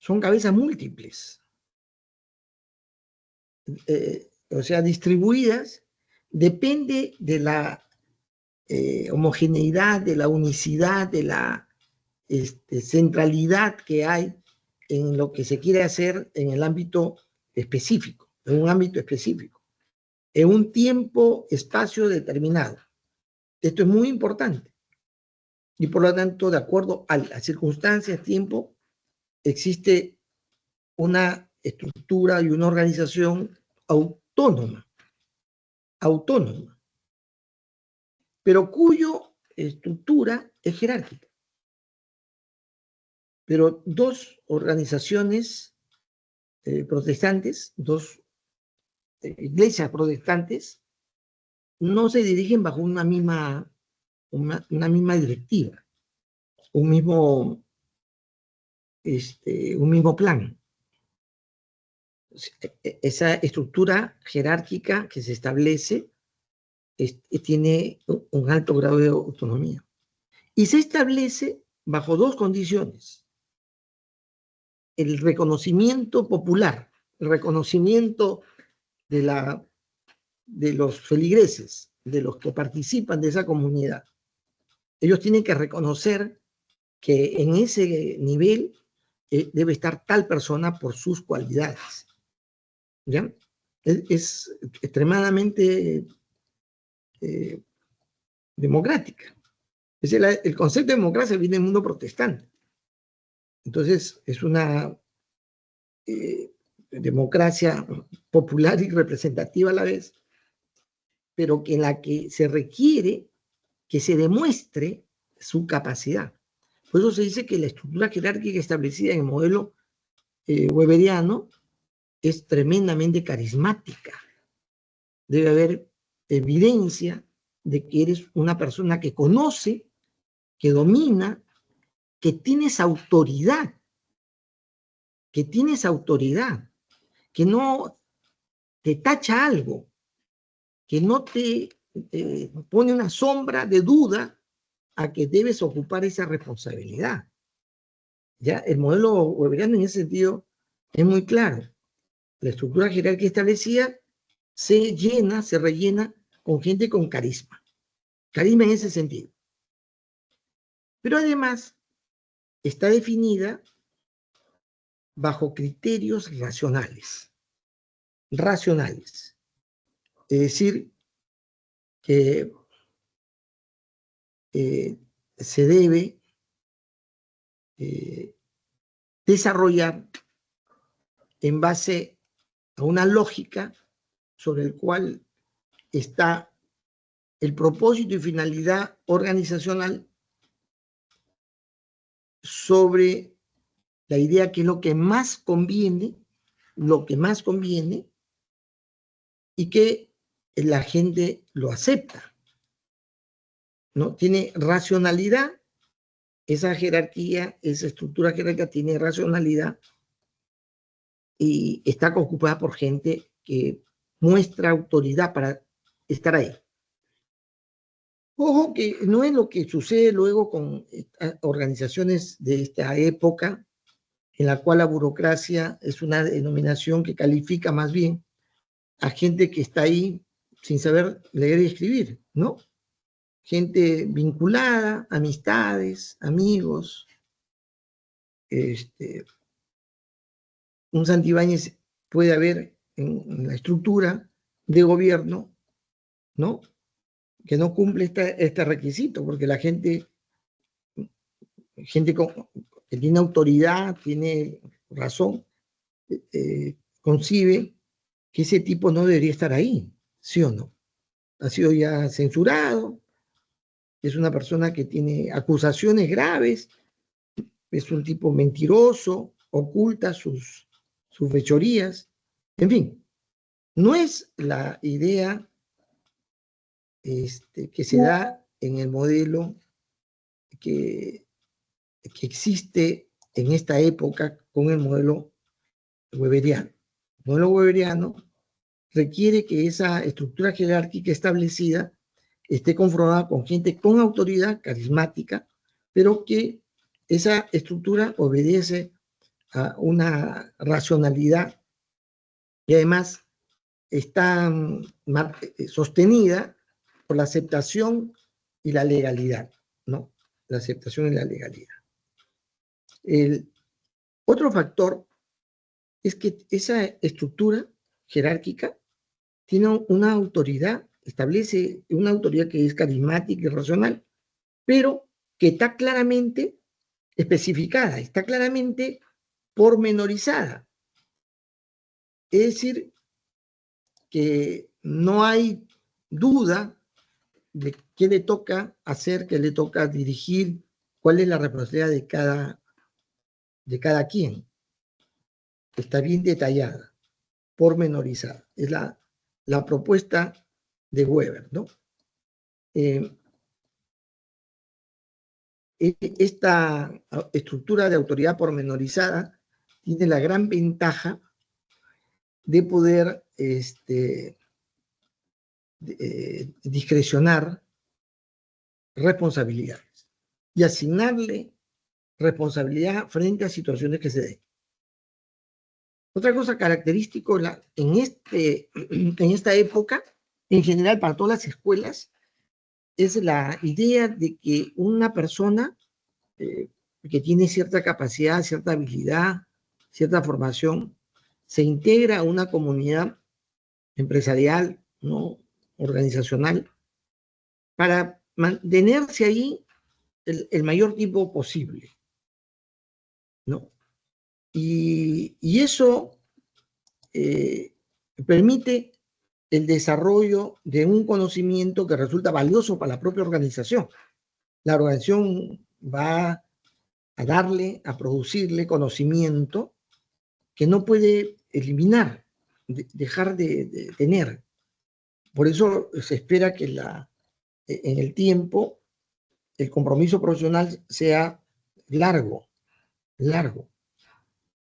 Speaker 1: Son cabezas múltiples. O sea, distribuidas, depende de la homogeneidad, de la unicidad, de la centralidad que hay en lo que se quiere hacer en el ámbito específico, en un ámbito específico, en un tiempo, espacio determinado. Esto es muy importante. Y por lo tanto, de acuerdo a las circunstancias, tiempo, existe una estructura y una organización autónoma, pero cuyo estructura es jerárquica. Pero dos organizaciones protestantes, dos iglesias protestantes, no se dirigen bajo una misma directiva, un mismo plan. Esa estructura jerárquica que se establece tiene un alto grado de autonomía. Y se establece bajo dos condiciones: el reconocimiento popular, el reconocimiento de los feligreses, de los que participan de esa comunidad. Ellos tienen que reconocer que en ese nivel debe estar tal persona por sus cualidades. ¿Ya? Es extremadamente democrática. Es el concepto de democracia viene del mundo protestante. Entonces, es una democracia popular y representativa a la vez, pero en la que se requiere que se demuestre su capacidad. Por eso se dice que la estructura jerárquica establecida en el modelo weberiano es tremendamente carismática. Debe haber evidencia de que eres una persona que conoce, que domina, que tienes autoridad, que no te tacha algo, que no te pone una sombra de duda a que debes ocupar esa responsabilidad. ¿Ya? El modelo weberiano en ese sentido es muy claro. La estructura jerárquica establecida se llena, se rellena con gente con carisma. Carisma en ese sentido. Pero además está definida bajo criterios racionales. Racionales. Es decir, que se debe desarrollar en base a una lógica sobre el cual está el propósito y finalidad organizacional, sobre la idea que es lo que más conviene, y que la gente lo acepta, ¿no? Tiene racionalidad, esa jerarquía, esa estructura jerárquica tiene racionalidad y está ocupada por gente que muestra autoridad para estar ahí. Ojo que no es lo que sucede luego con organizaciones de esta época, en la cual la burocracia es una denominación que califica más bien a gente que está ahí sin saber leer y escribir, ¿no? Gente vinculada, amistades, amigos. Un Santibáñez puede haber en la estructura de gobierno, ¿no? Que no cumple este requisito, porque la gente que tiene autoridad, tiene razón, concibe que ese tipo no debería estar ahí, ¿sí o no? Ha sido ya censurado, es una persona que tiene acusaciones graves, es un tipo mentiroso, oculta sus fechorías, en fin, no es la idea que se da en el modelo que existe en esta época con el modelo weberiano. El modelo weberiano requiere que esa estructura jerárquica establecida esté conformada con gente con autoridad carismática, pero que esa estructura obedece a una racionalidad y además está sostenida por la aceptación y la legalidad, ¿no? La aceptación y la legalidad. El otro factor es que esa estructura jerárquica tiene una autoridad, establece una autoridad que es carismática y racional, pero que está claramente especificada, está claramente pormenorizada. Es decir, que no hay duda de qué le toca hacer, qué le toca dirigir, cuál es la responsabilidad de cada quien. Está bien detallada, pormenorizada. Es la propuesta de Weber, ¿no? Esta estructura de autoridad pormenorizada tiene la gran ventaja de poder discrecionar responsabilidades y asignarle responsabilidad frente a situaciones que se den. Otra cosa característica en esta época, en general para todas las escuelas, es la idea de que una persona que tiene cierta capacidad, cierta habilidad, cierta formación, se integra a una comunidad empresarial, ¿no? Organizacional, para mantenerse ahí el mayor tiempo posible, ¿no? Y eso permite el desarrollo de un conocimiento que resulta valioso para la propia organización. La organización va a darle, a producirle conocimiento que no puede eliminar, dejar de tener. Por eso se espera que en el tiempo el compromiso profesional sea largo.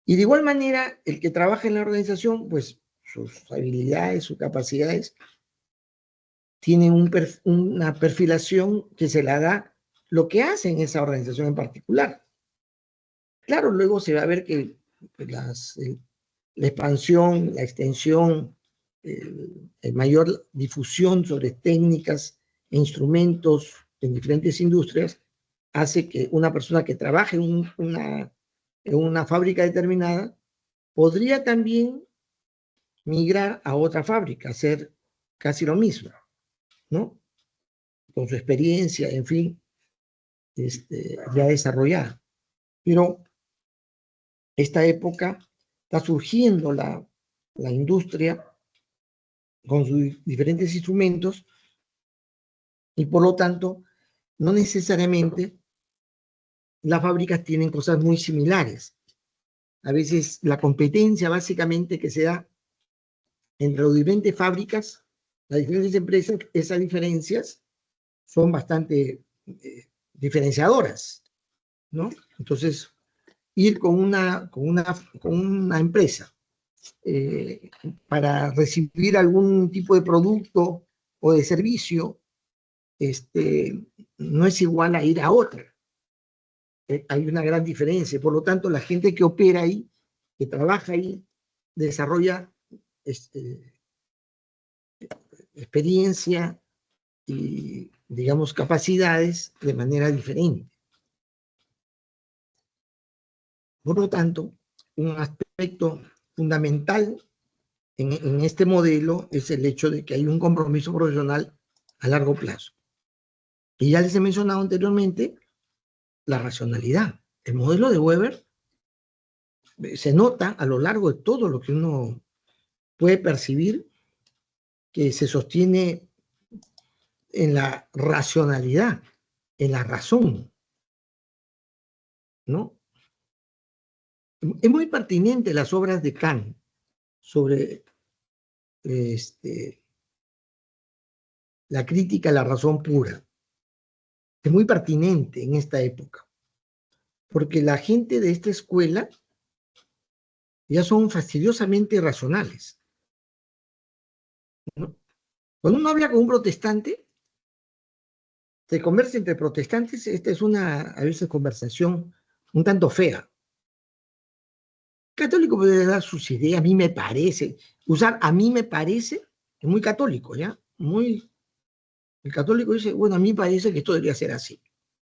Speaker 1: Y de igual manera, el que trabaja en la organización, pues sus habilidades, sus capacidades, tienen una perfilación que se la da lo que hace en esa organización en particular. Claro, luego se va a ver que la expansión, la extensión, mayor difusión sobre técnicas e instrumentos en diferentes industrias hace que una persona que trabaje en una fábrica determinada podría también migrar a otra fábrica, hacer casi lo mismo, ¿no? Con su experiencia, en fin, ya desarrollada. Pero esta época está surgiendo la industria con sus diferentes instrumentos y por lo tanto no necesariamente las fábricas tienen cosas muy similares. A veces la competencia básicamente que se da entre las diferentes fábricas, las diferentes empresas, esas diferencias son bastante diferenciadoras, ¿no? Entonces, ir con una empresa para recibir algún tipo de producto o de servicio, no es igual a ir a otra. Hay una gran diferencia. Por lo tanto, la gente que opera ahí, que trabaja ahí, desarrolla experiencia y, digamos, capacidades de manera diferente. Por lo tanto, un aspecto fundamental en este modelo es el hecho de que hay un compromiso profesional a largo plazo. Y ya les he mencionado anteriormente la racionalidad. El modelo de Weber se nota a lo largo de todo lo que uno puede percibir que se sostiene en la racionalidad, en la razón, ¿no? Es muy pertinente las obras de Kant sobre la crítica a la razón pura. Es muy pertinente en esta época, porque la gente de esta escuela ya son fastidiosamente racionales, ¿no? Cuando uno habla con un protestante, se conversa entre protestantes, esta es a veces conversación un tanto fea. El católico puede dar sus ideas, a mí me parece, usar a mí me parece, es muy católico, ¿ya? El católico dice, bueno, a mí me parece que esto debería ser así.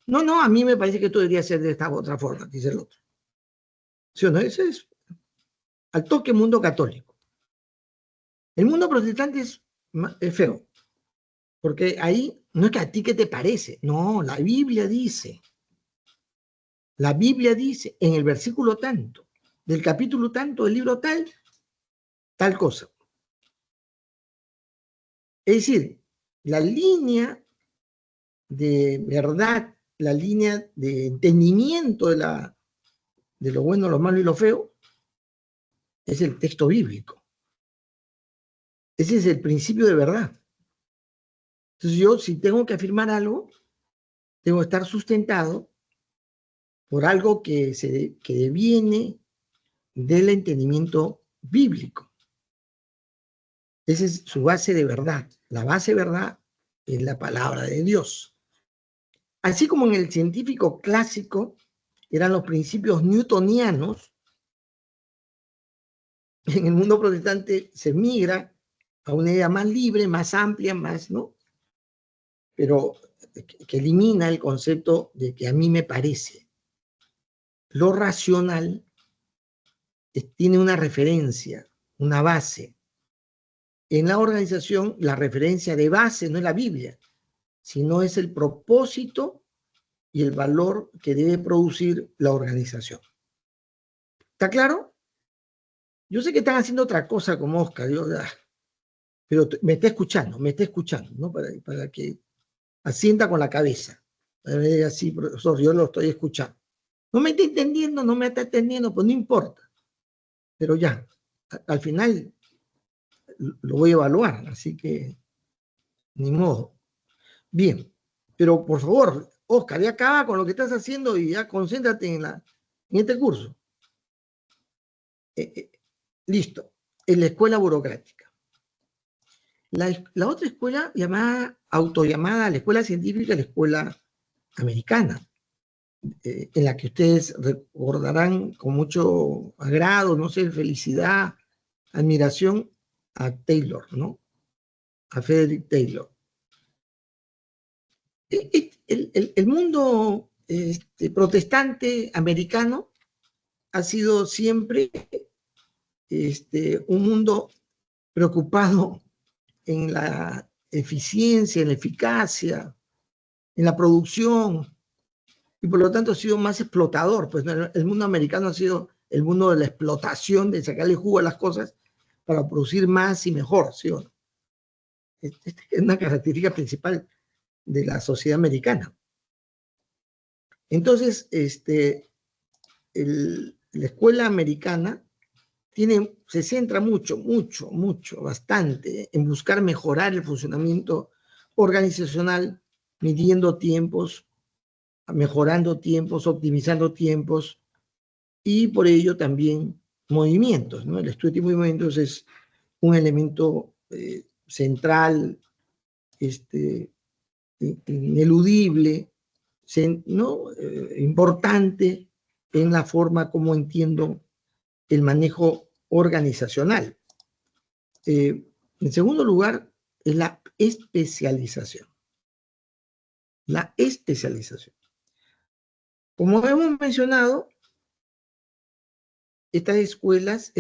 Speaker 1: No, no, a mí me parece que esto debería ser de esta otra forma, dice el otro. ¿Sí o no? Ese es al toque mundo católico. El mundo protestante es feo, porque ahí no es que a ti qué te parece, no, la Biblia dice en el versículo tanto, del capítulo tanto, del libro tal, tal cosa. Es decir, la línea de verdad, la línea de entendimiento de lo bueno, lo malo y lo feo, es el texto bíblico. Ese es el principio de verdad. Entonces yo, si tengo que afirmar algo, tengo que estar sustentado por algo que viene del entendimiento bíblico. Esa es su base de verdad. La base de verdad es la palabra de Dios. Así como en el científico clásico eran los principios newtonianos, en el mundo protestante se migra a una idea más libre, más amplia, más, ¿no? Pero que elimina el concepto de que a mí me parece. Lo racional tiene una referencia, una base. En la organización, la referencia de base no es la Biblia, sino es el propósito y el valor que debe producir la organización. ¿Está claro? Yo sé que están haciendo otra cosa como Oscar, pero me está escuchando, ¿no? Para que asienta con la cabeza. Así, profesor, yo lo estoy escuchando. No me está entendiendo, no me está entendiendo, pues no importa. Pero ya, al final lo voy a evaluar, así que ni modo. Bien, pero por favor, Oscar, ya acaba con lo que estás haciendo y ya concéntrate en este curso. Listo. en la escuela burocrática. La otra escuela autollamada la escuela científica, la escuela americana, en la que ustedes recordarán con mucho agrado, no sé, felicidad, admiración a Taylor, ¿no? A Frederick Taylor. El mundo protestante americano ha sido siempre un mundo preocupado en la eficiencia, en la eficacia, en la producción, y por lo tanto ha sido más explotador. Pues el mundo americano ha sido el mundo de la explotación, de sacarle jugo a las cosas para producir más y mejor, ¿sí o no? Esta es una característica principal de la sociedad americana. Entonces, la escuela americana se centra mucho, bastante en buscar mejorar el funcionamiento organizacional, midiendo tiempos, mejorando tiempos, optimizando tiempos, y por ello también movimientos, ¿no? El estudio de movimientos es un elemento central, ineludible, ¿no? Importante en la forma como entiendo el manejo organizacional. En segundo lugar, es la especialización. La especialización. Como hemos mencionado, estas escuelas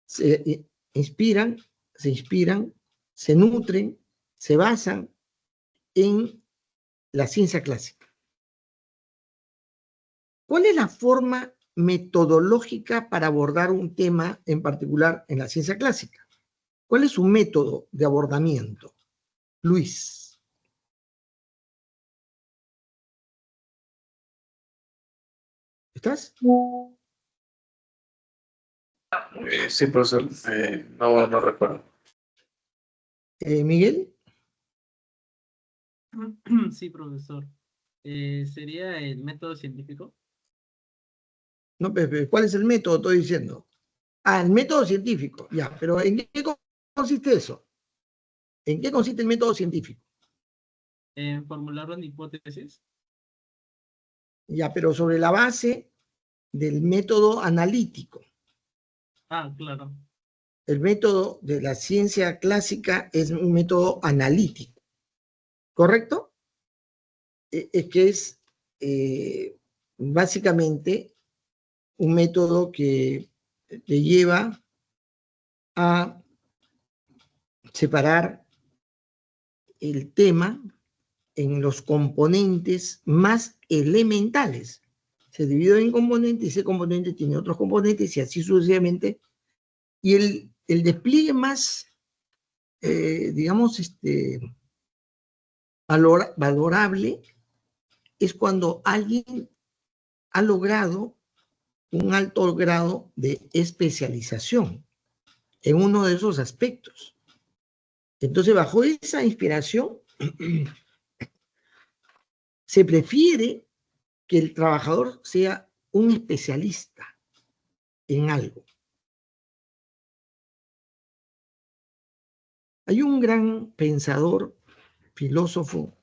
Speaker 1: se inspiran, se nutren, se basan en la ciencia clásica. ¿Cuál es la forma metodológica para abordar un tema en particular en la ciencia clásica? ¿Cuál es su método de abordamiento? Luis. ¿Estás?
Speaker 2: Sí, profesor. No recuerdo.
Speaker 1: Miguel.
Speaker 3: Sí, profesor. ¿Sería el método científico?
Speaker 1: No, Pepe, ¿cuál es el método? Estoy diciendo. Ah, el método científico. Ya, pero ¿en qué consiste eso? ¿En qué consiste el método científico?
Speaker 3: ¿En formular una hipótesis?
Speaker 1: Ya, pero sobre la base del método analítico.
Speaker 3: Ah, claro.
Speaker 1: El método de la ciencia clásica es un método analítico, ¿correcto? Es que es básicamente un método que te lleva a separar el tema en los componentes más elementales. Se divide en componentes y ese componente tiene otros componentes y así sucesivamente. Y el despliegue más, digamos, valorable es cuando alguien ha logrado un alto grado de especialización en uno de esos aspectos. Entonces, bajo esa inspiración, se prefiere que el trabajador sea un especialista en algo. Hay un gran pensador, filósofo,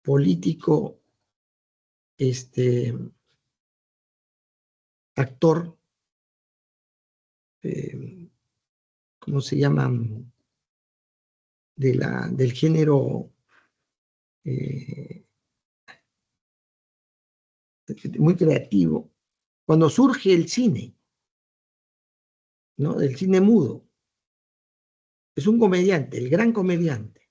Speaker 1: político, actor, ¿cómo se llama? Del género muy creativo. Cuando surge el cine, ¿no? Del cine mudo. Es un comediante, el gran comediante.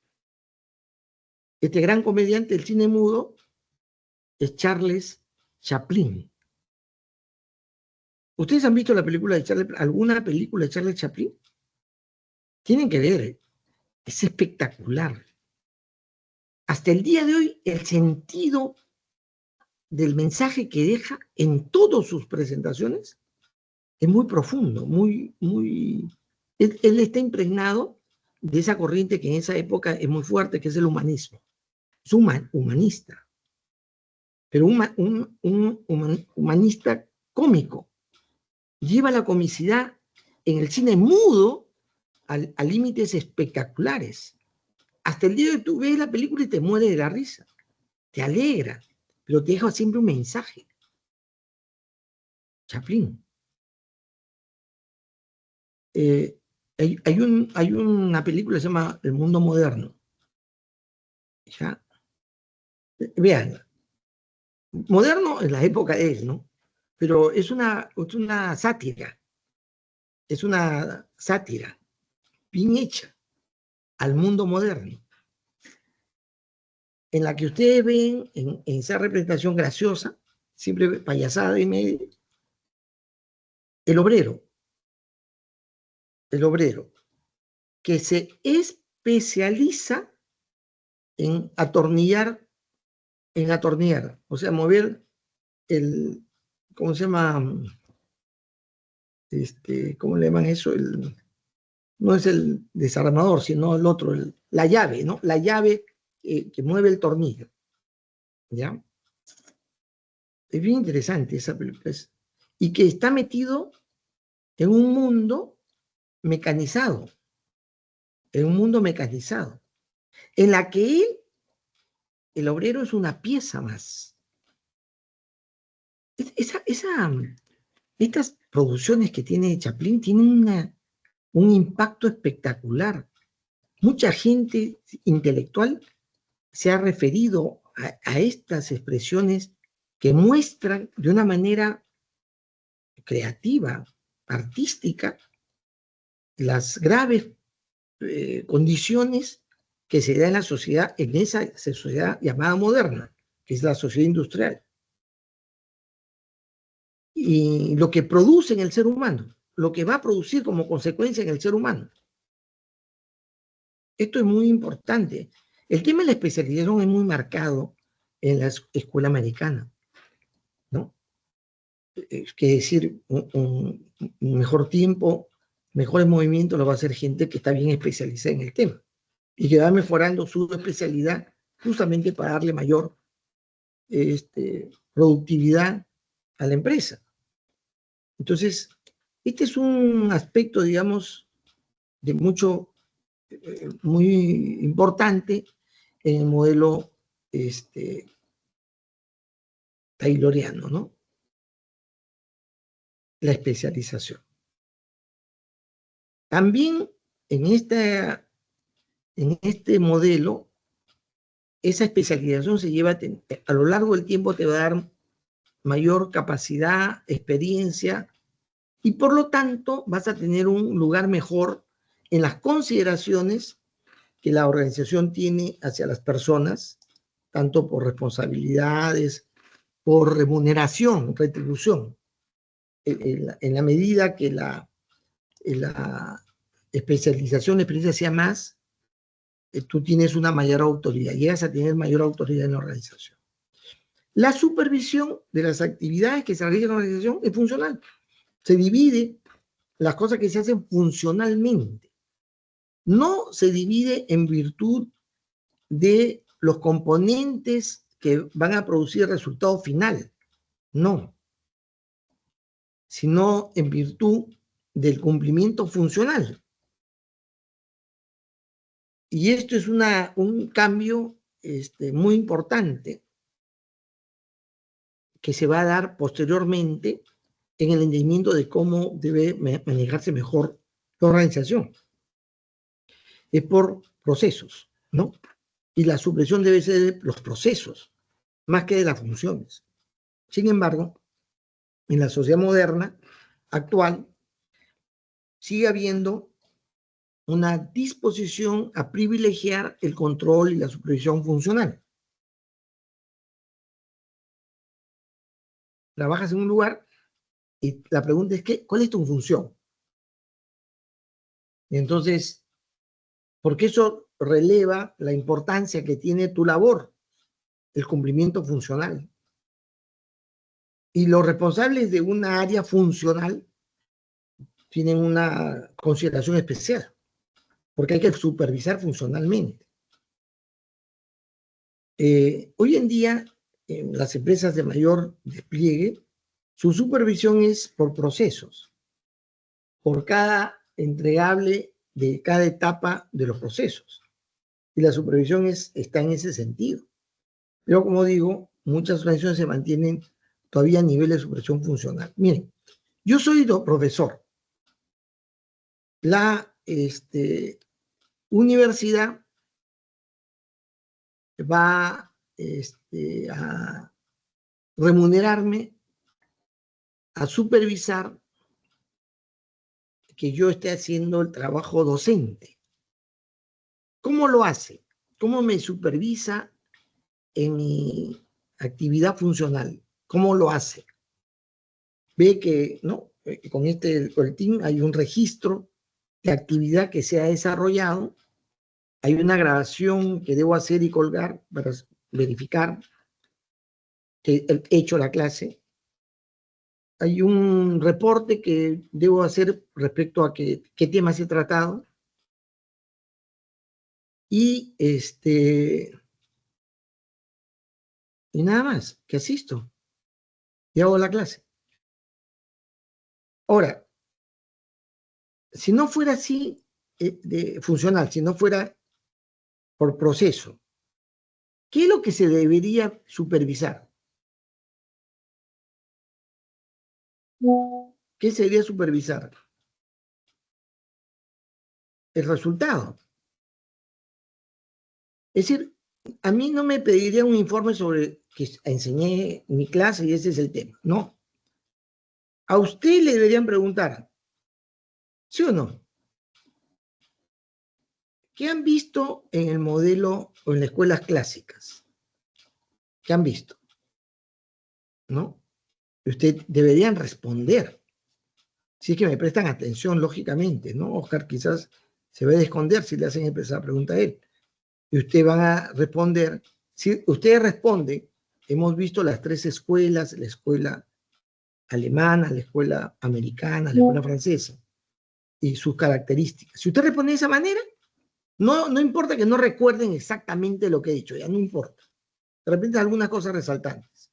Speaker 1: Este gran comediante del cine mudo es Charles Chaplin. ¿Ustedes han visto alguna película de Charles Chaplin? Tienen que ver, es espectacular. Hasta el día de hoy, el sentido del mensaje que deja en todas sus presentaciones es muy profundo, él está impregnado de esa corriente que en esa época es muy fuerte, que es el humanismo. Es humanista, pero un humanista cómico. Lleva la comicidad en el cine mudo a límites espectaculares. Hasta el día de hoy tú ves la película y te mueres de la risa, te alegra, pero te deja siempre un mensaje. Chaplin. Hay una película que se llama El Mundo Moderno. ¿Ya? Vean, moderno en la época es, ¿no? Pero es una sátira, bien hecha al mundo moderno, en la que ustedes ven en esa representación graciosa, siempre payasada y medio, el obrero, que se especializa en atornillar, o sea, mover el, ¿cómo se llama? ¿Cómo le llaman eso? No es el desarmador, sino el otro, la llave, ¿no? La llave que mueve el tornillo, ¿ya? Es bien interesante esa película. Y que está metido en un mundo mecanizado, en la que él, el obrero, es una pieza más. Estas producciones que tiene Chaplin tienen un impacto espectacular. Mucha gente intelectual se ha referido a estas expresiones que muestran de una manera creativa, artística, las graves condiciones que se da en la sociedad, en esa sociedad llamada moderna, que es la sociedad industrial. Y lo que produce en el ser humano, lo que va a producir como consecuencia en el ser humano. Esto es muy importante. El tema de la especialización es muy marcado en la escuela americana, ¿no? Es decir, un mejor tiempo, mejores movimientos lo va a hacer gente que está bien especializada en el tema y que va mejorando su especialidad justamente para darle mayor productividad a la empresa. Entonces, este es un aspecto, digamos, de muy importante en el modelo tayloriano, ¿no? La especialización. También en este modelo, esa especialización se lleva a lo largo del tiempo, te va a dar mayor capacidad, experiencia, y por lo tanto vas a tener un lugar mejor en las consideraciones que la organización tiene hacia las personas, tanto por responsabilidades, por remuneración, retribución. En la medida que la especialización, la experiencia sea más, tú tienes una mayor autoridad, llegas a tener mayor autoridad en la organización. La supervisión de las actividades que se realizan en la organización es funcional. Se divide las cosas que se hacen funcionalmente. No se divide en virtud de los componentes que van a producir el resultado final. No. Sino en virtud del cumplimiento funcional. Y esto es un cambio muy importante que se va a dar posteriormente en el entendimiento de cómo debe manejarse mejor la organización. Es por procesos, ¿no? Y la supresión debe ser de los procesos, más que de las funciones. Sin embargo, en la sociedad moderna, actual, sigue habiendo una disposición a privilegiar el control y la supervisión funcional. Trabajas en un lugar y la pregunta es, ¿cuál es tu función? Y entonces, porque eso releva la importancia que tiene tu labor, el cumplimiento funcional. Y los responsables de una área funcional tienen una consideración especial, porque hay que supervisar funcionalmente. Hoy en día, en las empresas de mayor despliegue, su supervisión es por procesos. por cada entregable de cada etapa de los procesos. Y la supervisión está en ese sentido. Pero como digo, muchas organizaciones se mantienen todavía a nivel de supervisión funcional. Miren, yo soy profesor. La universidad va a remunerarme, a supervisar que yo esté haciendo el trabajo docente. ¿Cómo lo hace? ¿Cómo me supervisa en mi actividad funcional? ¿Cómo lo hace? Ve que, ¿no? Con el team hay un registro de actividad que se ha desarrollado, hay una grabación que debo hacer y colgar para verificar que he hecho la clase, hay un reporte que debo hacer respecto a qué temas he tratado, y y nada más, que asisto y hago la clase. Ahora, si no fuera así funcional, si no fuera por proceso, ¿qué es lo que se debería supervisar? ¿Qué se debería supervisar? El resultado. Es decir, a mí no me pediría un informe sobre que enseñé mi clase y ese es el tema. No. A usted le deberían preguntar, ¿sí o no? ¿Qué han visto en el modelo o en las escuelas clásicas? ¿Qué han visto? ¿No? Usted deberían responder. Si es que me prestan atención, lógicamente, ¿no? Oscar quizás se va a esconder si le hacen esa pregunta a él. Y ustedes van a responder. Si ustedes responden, hemos visto las 3 escuelas, la escuela alemana, la escuela americana, la escuela francesa, y sus características. Si usted responde de esa manera, no importa que no recuerden exactamente lo que he dicho, ya no importa. De repente algunas cosas resaltantes.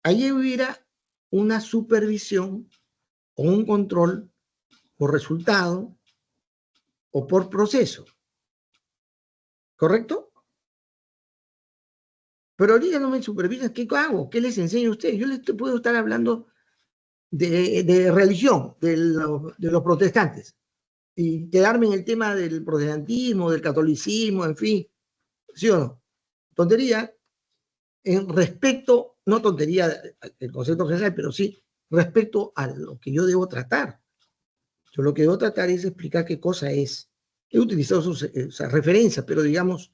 Speaker 1: Ahí hubiera una supervisión o un control por resultado o por proceso. ¿Correcto? Pero ahorita no me supervisan. ¿Qué hago? ¿Qué les enseño a ustedes? Yo les puedo estar hablando de religión, de los protestantes, y quedarme en el tema del protestantismo, del catolicismo, en fin, ¿sí o no? Tontería, en respecto, no tontería el concepto general, pero sí respecto a lo que yo debo tratar. Yo lo que debo tratar es explicar qué cosa es. He utilizado esa referencia, pero digamos,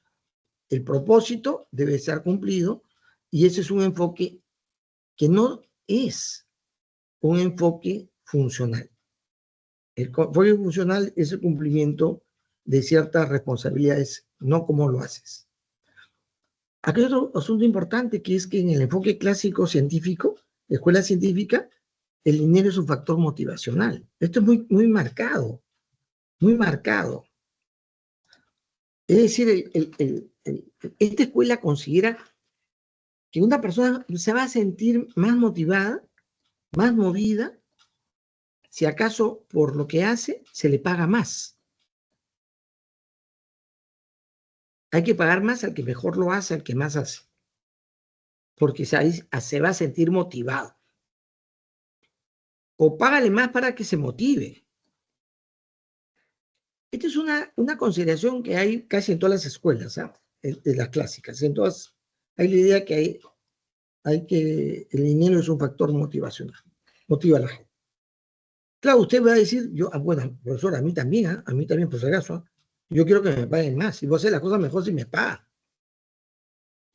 Speaker 1: el propósito debe estar cumplido y ese es un enfoque que no es un enfoque funcional. El enfoque funcional es el cumplimiento de ciertas responsabilidades, no cómo lo haces. Aquí hay otro asunto importante, que es que en el enfoque clásico científico, la escuela científica, el dinero es un factor motivacional. Esto es muy marcado, muy marcado. Es decir, esta escuela considera que una persona se va a sentir más motivada, más movida, si acaso por lo que hace se le paga más. Hay que pagar más al que mejor lo hace, al que más hace, porque se va a sentir motivado. O págale más para que se motive. Esta es una consideración que hay casi en todas las escuelas, de las clásicas. En todas hay la idea que hay que el dinero es un factor motivacional, motiva a la gente. Claro, usted va a decir, bueno, profesor, a mí también, por si acaso, yo quiero que me paguen más, si voy a hacer las cosas mejor si me pagan.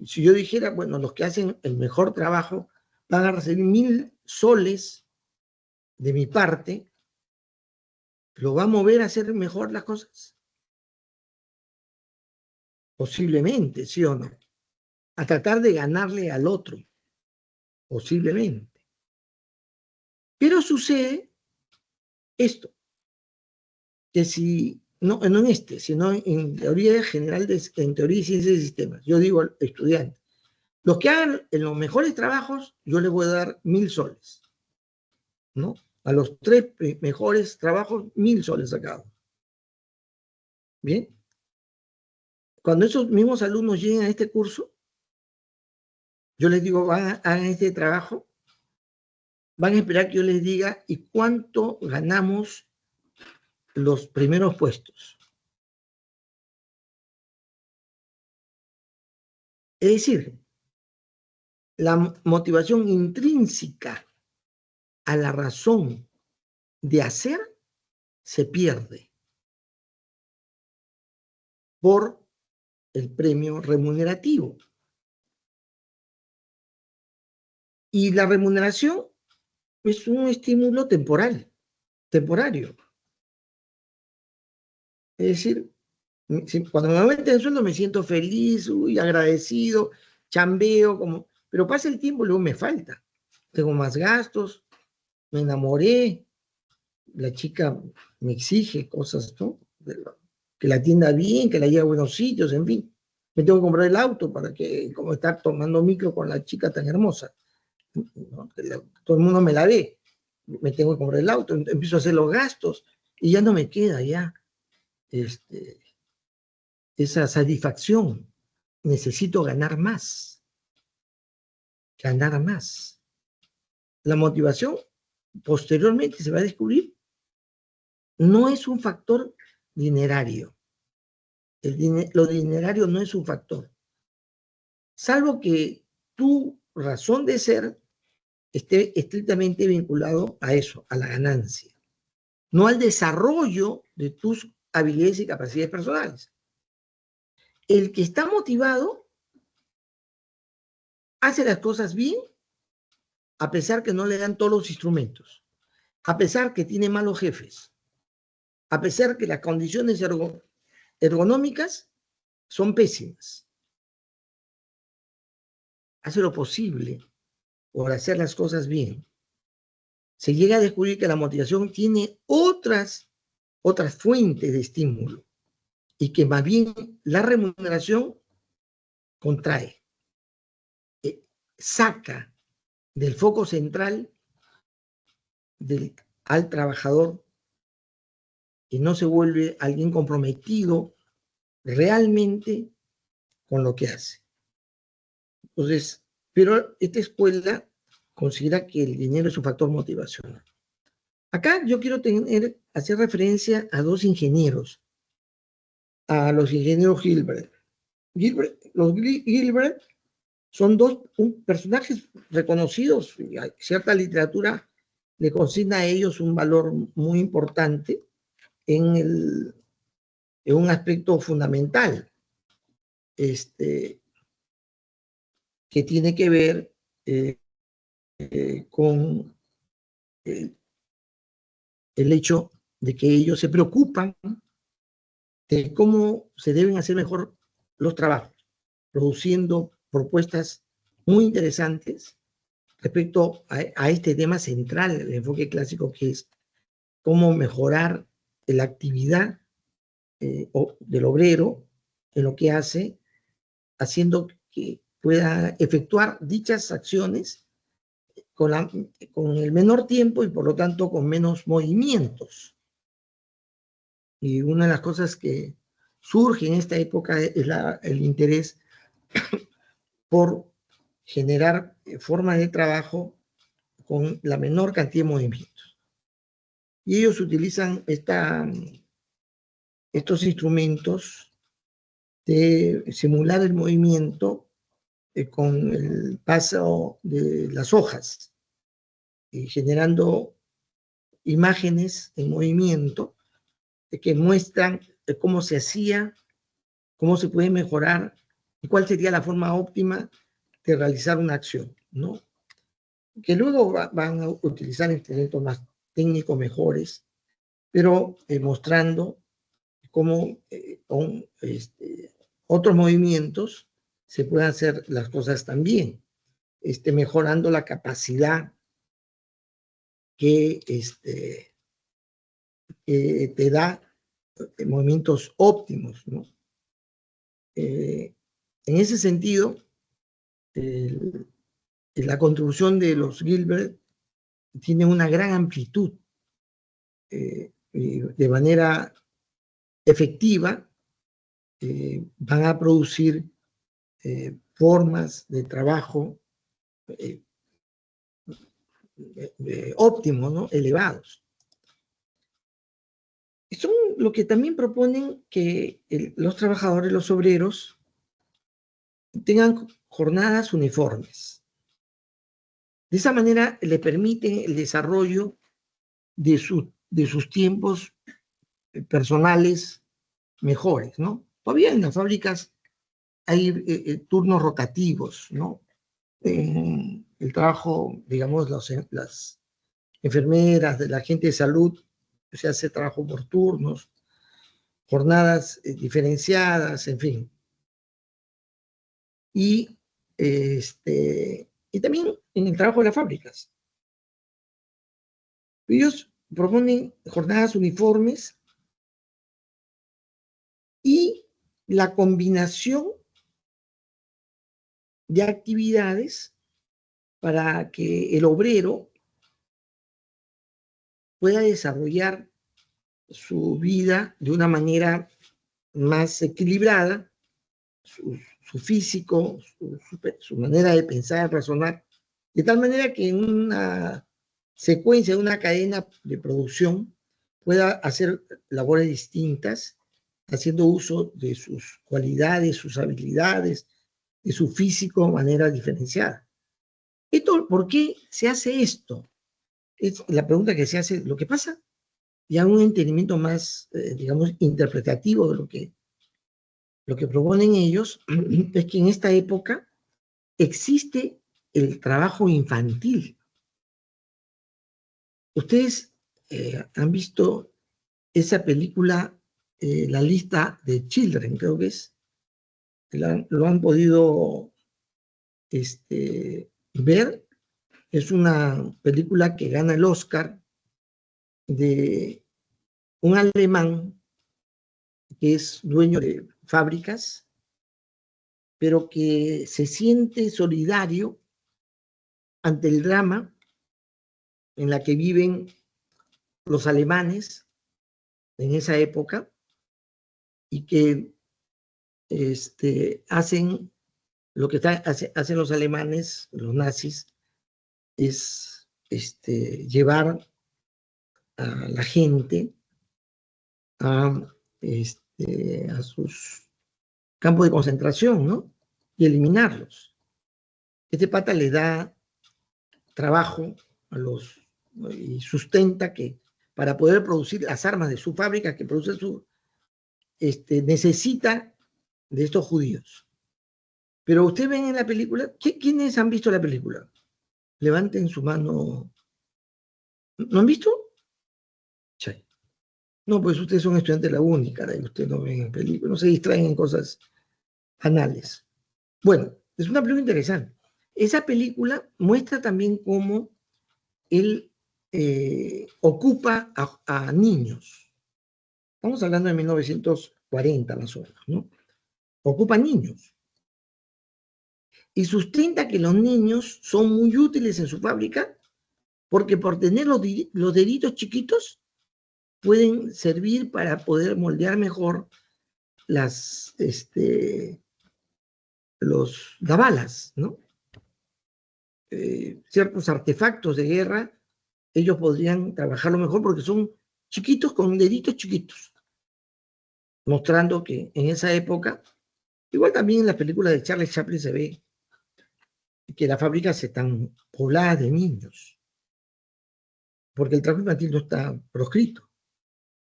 Speaker 1: Si yo dijera, bueno, los que hacen el mejor trabajo van a recibir 1.000 soles de mi parte, ¿lo va a mover a hacer mejor las cosas? Posiblemente, ¿sí o no? A tratar de ganarle al otro, posiblemente. Pero sucede esto, que si, no en sino en teoría general, en teoría y ciencias de sistemas, yo digo al estudiante, los que hagan en los mejores trabajos, yo les voy a dar 1.000 soles, ¿no? A los 3 mejores trabajos, 1.000 soles sacados. Bien. Cuando esos mismos alumnos lleguen a este curso, yo les digo, hagan este trabajo, van a esperar que yo les diga y cuánto ganamos los primeros puestos. Es decir, la motivación intrínseca a la razón de hacer se pierde por el premio remunerativo. Y la remuneración es un estímulo temporario. Es decir, cuando me aumenten el sueldo me siento feliz, agradecido, chambeo, pero pasa el tiempo y luego me falta. Tengo más gastos, me enamoré, la chica me exige cosas, ¿no? Que la atienda bien, que la lleve a buenos sitios, en fin. Me tengo que comprar el auto para que, como estar tomando micro con la chica tan hermosa, ¿no? Todo el mundo me la ve. Me tengo que comprar el auto, empiezo a hacer los gastos y ya no me queda esa satisfacción. Necesito ganar más. Ganar más. La motivación posteriormente se va a descubrir no es un factor dinerario. Lo dinerario no es un factor. Salvo que tu razón de ser esté estrictamente vinculado a eso, a la ganancia, no al desarrollo de tus habilidades y capacidades personales. El que está motivado hace las cosas bien, a pesar que no le dan todos los instrumentos, a pesar que tiene malos jefes, a pesar que las condiciones ergonómicas son pésimas. Hace lo posible por hacer las cosas bien. Se llega a descubrir que la motivación tiene otras fuentes de estímulo y que más bien la remuneración contrae, saca del foco central al trabajador y no se vuelve alguien comprometido realmente con lo que hace. Entonces, pero esta escuela considera que el dinero es un factor motivacional. Acá yo quiero hacer referencia a 2 ingenieros, a los ingenieros Gilbert. Los Gilbert son 2 personajes reconocidos, y cierta literatura le consigna a ellos un valor muy importante en un aspecto fundamental, que tiene que ver con el hecho de que ellos se preocupan de cómo se deben hacer mejor los trabajos, produciendo propuestas muy interesantes respecto a este tema central del enfoque clásico, que es cómo mejorar la actividad del obrero en lo que hace, haciendo que pueda efectuar dichas acciones con el menor tiempo y por lo tanto con menos movimientos. Y una de las cosas que surge en esta época es el interés por generar formas de trabajo con la menor cantidad de movimientos. Y ellos utilizan estos instrumentos de simular el movimiento con el paso de las hojas, y generando imágenes en movimiento que muestran cómo se hacía, cómo se puede mejorar y cuál sería la forma óptima de realizar una acción, ¿no? Que luego van a utilizar instrumentos más técnicos, mejores, pero mostrando cómo con otros movimientos se pueden hacer las cosas también, mejorando la capacidad que te da movimientos óptimos, ¿no? En ese sentido, la contribución de los Gilbert tienen una gran amplitud, y de manera efectiva van a producir formas de trabajo óptimos, ¿no? Elevados. Son lo que también proponen que los trabajadores, los obreros, tengan jornadas uniformes. De esa manera le permiten el desarrollo de sus tiempos personales mejores, ¿no? Todavía en las fábricas hay turnos rotativos, ¿no? El trabajo, digamos, las enfermeras, de la gente de salud, se hace trabajo por turnos, jornadas diferenciadas, en fin. Y también en el trabajo de las fábricas. Ellos proponen jornadas uniformes y la combinación de actividades para que el obrero pueda desarrollar su vida de una manera más equilibrada, su físico, su manera de pensar, razonar, de tal manera que en una secuencia, de una cadena de producción, pueda hacer labores distintas, haciendo uso de sus cualidades, sus habilidades, de su físico de manera diferenciada. ¿Por qué se hace esto? Es la pregunta que se hace. Lo que pasa, ya un entendimiento más, digamos, interpretativo de lo que proponen ellos, es que en esta época existe el trabajo infantil. Ustedes han visto esa película, La lista de Children, creo que es. Lo han podido ver. Es una película que gana el Oscar de un alemán que es dueño de fábricas, pero que se siente solidario ante el drama en la que viven los alemanes en esa época y que hacen lo que hacen los alemanes, los nazis, es llevar a la gente a sus campos de concentración, ¿no? Y eliminarlos. Este pata le da trabajo a los, y sustenta que para poder producir las armas de su fábrica que produce necesita de estos judíos. Pero ustedes ven en la película, ¿quiénes han visto la película? Levanten su mano. ¿No han visto? Sí. No, pues ustedes son estudiantes de la única, ustedes no ven películas, no se distraen en cosas anales. Bueno, es una película interesante. Esa película muestra también cómo él ocupa a niños. Estamos hablando de 1940 más o menos, ¿no? Ocupa niños. Y sustenta que los niños son muy útiles en su fábrica porque por tener los deditos chiquitos pueden servir para poder moldear mejor las balas, ¿no? Ciertos artefactos de guerra, ellos podrían trabajarlo mejor porque son chiquitos con deditos chiquitos, mostrando que en esa época, igual también en las películas de Charles Chaplin se ve que las fábricas están pobladas de niños, porque el trabajo infantil no está proscrito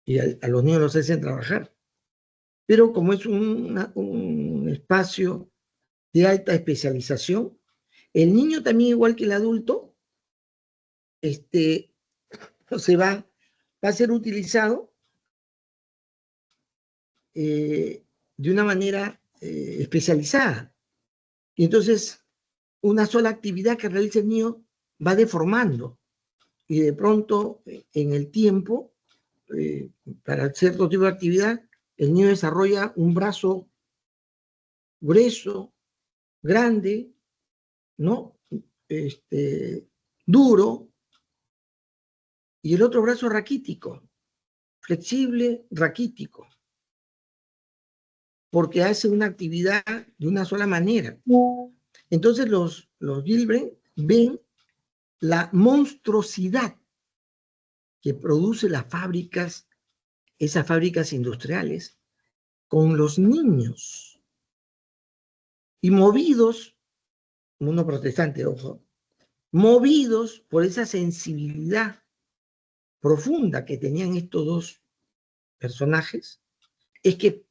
Speaker 1: y a los niños los hacen trabajar. Pero como es un espacio de alta especialización, el niño también, igual que el adulto, va a ser utilizado de una manera especializada. Y entonces, una sola actividad que realice el niño va deformando. Y de pronto, en el tiempo, para cierto tipo de actividad, el niño desarrolla un brazo grueso, grande, ¿no? Duro, y el otro brazo raquítico, flexible, raquítico, porque hace una actividad de una sola manera. Entonces los Gilbert ven la monstruosidad que produce las fábricas, esas fábricas industriales, con los niños. Y movidos, uno protestante, ojo, movidos por esa sensibilidad profunda que tenían estos dos personajes, es que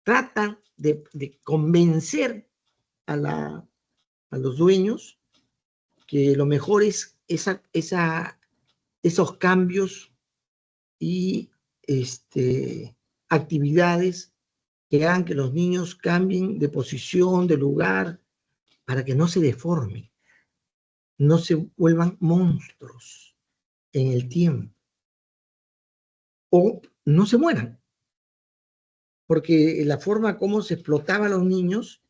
Speaker 1: tratan de convencer a los dueños que lo mejor es esos cambios y actividades que hagan que los niños cambien de posición, de lugar, para que no se deformen, no se vuelvan monstruos en el tiempo, o no se mueran, porque la forma como se explotaba a los niños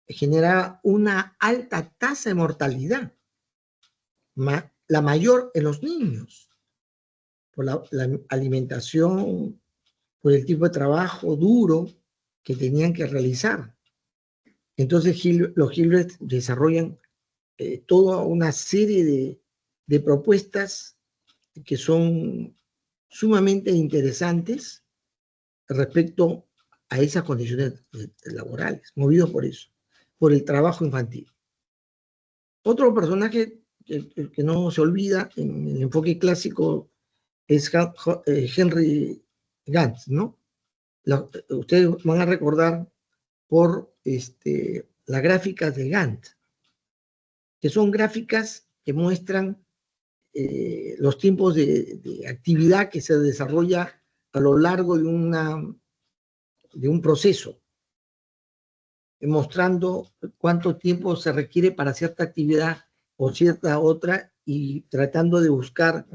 Speaker 1: generaba una alta tasa de mortalidad, la mayor en los niños, por la alimentación, por el tipo de trabajo duro que tenían que realizar. Entonces los Gilbert desarrollan toda una serie de propuestas que son sumamente interesantes respecto a esas condiciones laborales, movidos por eso, por el trabajo infantil. Otro personaje que no se olvida en el enfoque clásico es Henry Gantz, ¿no? Ustedes van a recordar por las gráficas de Gantt, que son gráficas que muestran los tiempos de actividad que se desarrolla a lo largo de un proceso, mostrando cuánto tiempo se requiere para cierta actividad o cierta otra, y tratando de buscar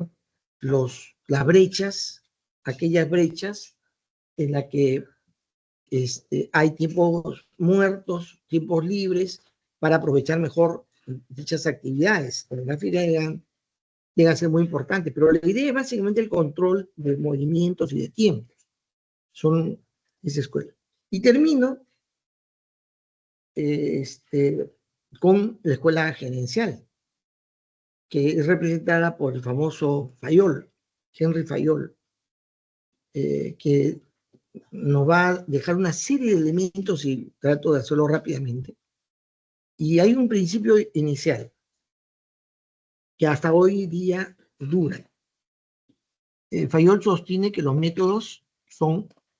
Speaker 1: las brechas, aquellas brechas en las que hay tiempos muertos, tiempos libres, para aprovechar mejor dichas actividades. La gráfica llega a ser muy importante, pero la idea es básicamente el control de movimientos y de tiempos. Son esa escuela. Y termino con la escuela gerencial, que es representada por el famoso Fayol, Henry Fayol, que nos va a dejar una serie de elementos y trato de hacerlo rápidamente. Y hay un principio inicial que hasta hoy día dura. Fayol sostiene que los métodos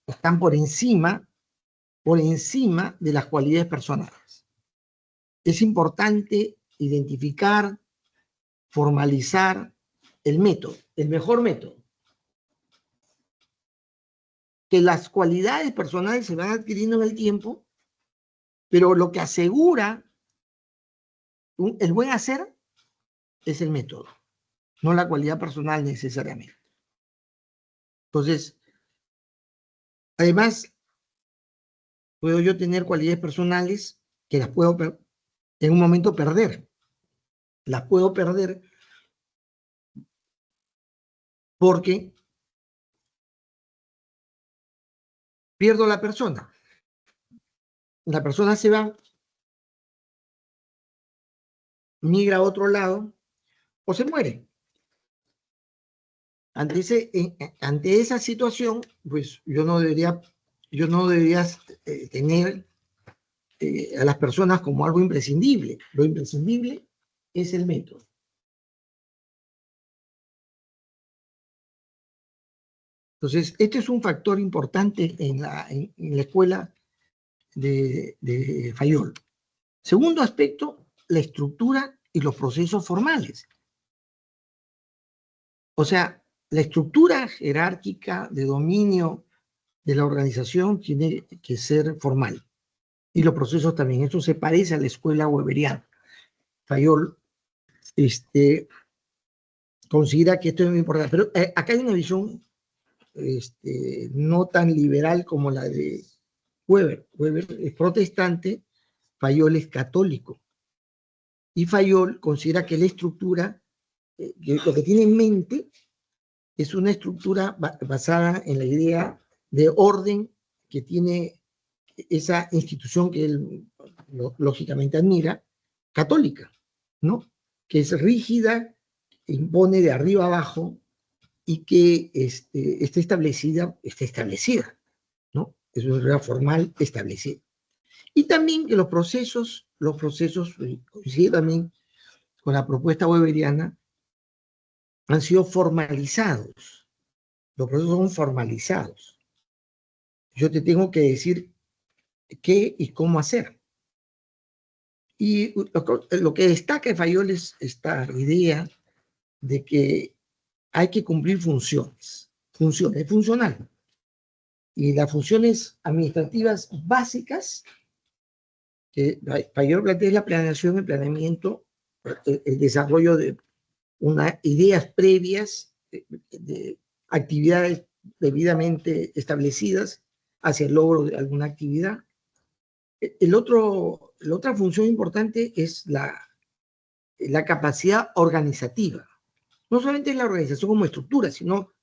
Speaker 1: están por encima de las cualidades personales. Es importante identificar, formalizar el método, el mejor método. Que las cualidades personales se van adquiriendo en el tiempo, pero lo que asegura el buen hacer es el método, no la cualidad personal necesariamente. Entonces, además, puedo yo tener cualidades personales que las puedo en un momento perder. Las puedo perder porque pierdo la persona. La persona se va, migra a otro lado o se muere. Ante esa situación, pues yo no debería tener a las personas como algo imprescindible. Lo imprescindible es el método. Entonces, este es un factor importante en la escuela de Fayol. Segundo aspecto, la estructura y los procesos formales. O sea, la estructura jerárquica de dominio de la organización tiene que ser formal. Y los procesos también. Esto se parece a la escuela weberiana. Fayol considera que esto es muy importante. Pero acá hay una visión no tan liberal como la de Weber. Weber es protestante, Fayol es católico. Y Fayol considera que la estructura, lo que tiene en mente es una estructura basada en la idea de orden que tiene esa institución que él lógicamente admira, católica, ¿no? Que es rígida, impone de arriba abajo y que está establecida, ¿no? Es una regla formal establecida. Y también que los procesos, coincide también con la propuesta weberiana, han sido formalizados. Los procesos son formalizados. Yo te tengo que decir qué y cómo hacer. Y lo que destaca de Fayol es esta idea de que hay que cumplir funciones funcional. Y las funciones administrativas básicas, que Fayol plantea la planeación, el planeamiento, el desarrollo de unas ideas previas, de actividades debidamente establecidas hacia el logro de alguna actividad. La otra función importante es la capacidad organizativa. No solamente la organización como estructura, sino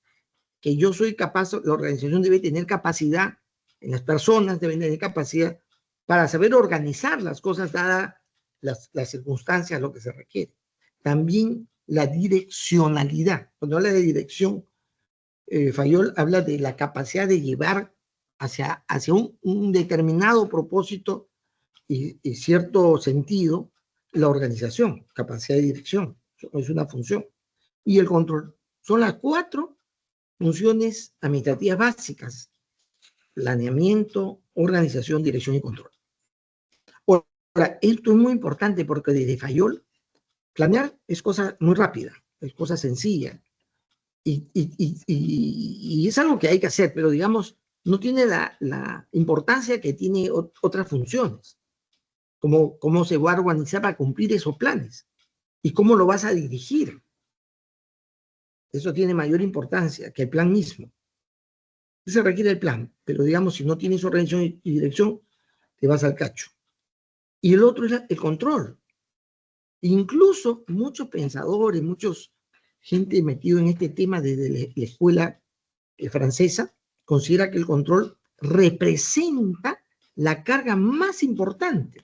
Speaker 1: que yo soy capaz, la organización debe tener capacidad, en las personas deben tener capacidad para saber organizar las cosas dadas las circunstancias, lo que se requiere. También la direccionalidad. Cuando habla de dirección, Fayol habla de la capacidad de llevar hacia un determinado propósito y cierto sentido la organización, capacidad de dirección, es una función. Y el control. Son las 4 funciones administrativas básicas: planeamiento, organización, dirección y control. Ahora, esto es muy importante porque desde Fayol, planear es cosa muy rápida, es cosa sencilla, y es algo que hay que hacer, pero digamos, no tiene la importancia que tiene otras funciones, como cómo se va a organizar para cumplir esos planes y cómo lo vas a dirigir. Eso tiene mayor importancia que el plan mismo. Se requiere el plan, pero digamos, si no tienes organización y dirección, te vas al cacho. Y el otro es el control. Incluso muchos pensadores, gente metido en este tema desde la escuela francesa, considera que el control representa la carga más importante,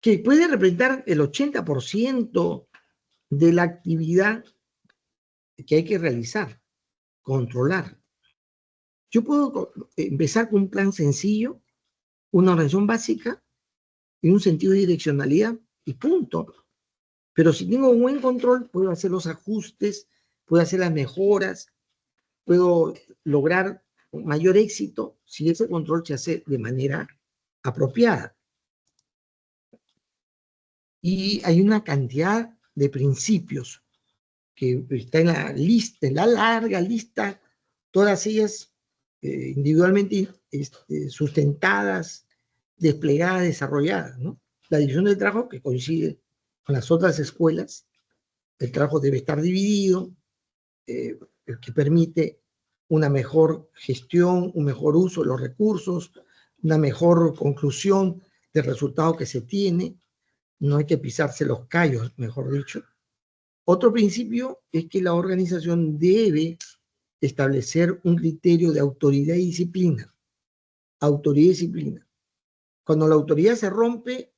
Speaker 1: que puede representar el 80% de la actividad que hay que realizar, controlar. Yo puedo empezar con un plan sencillo, una organización básica y un sentido de direccionalidad y punto. Pero si tengo un buen control, puedo hacer los ajustes, puedo hacer las mejoras, puedo lograr un mayor éxito si ese control se hace de manera apropiada. Y hay una cantidad de principios que está en la lista, en la larga lista, todas ellas individualmente sustentadas, desplegadas, desarrolladas, ¿no? La división del trabajo, que coincide con las otras escuelas, el trabajo debe estar dividido, el que permite una mejor gestión, un mejor uso de los recursos, una mejor conclusión del resultado que se tiene. No hay que pisarse los callos, mejor dicho. Otro principio es que la organización debe establecer un criterio de autoridad y disciplina. Autoridad y disciplina. Cuando la autoridad se rompe,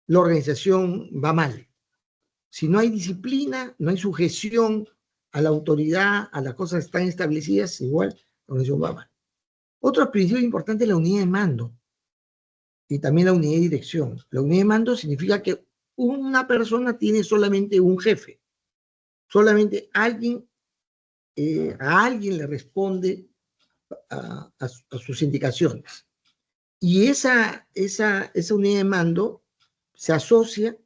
Speaker 1: la organización va mal. Si no hay disciplina, no hay sujeción a la autoridad, a las cosas que están establecidas, igual la organización va mal. Otro principio importante es la unidad de mando y también la unidad de dirección. La unidad de mando significa que una persona tiene solamente un jefe, solamente alguien, a alguien le responde a sus indicaciones. Y esa unidad de mando se asocia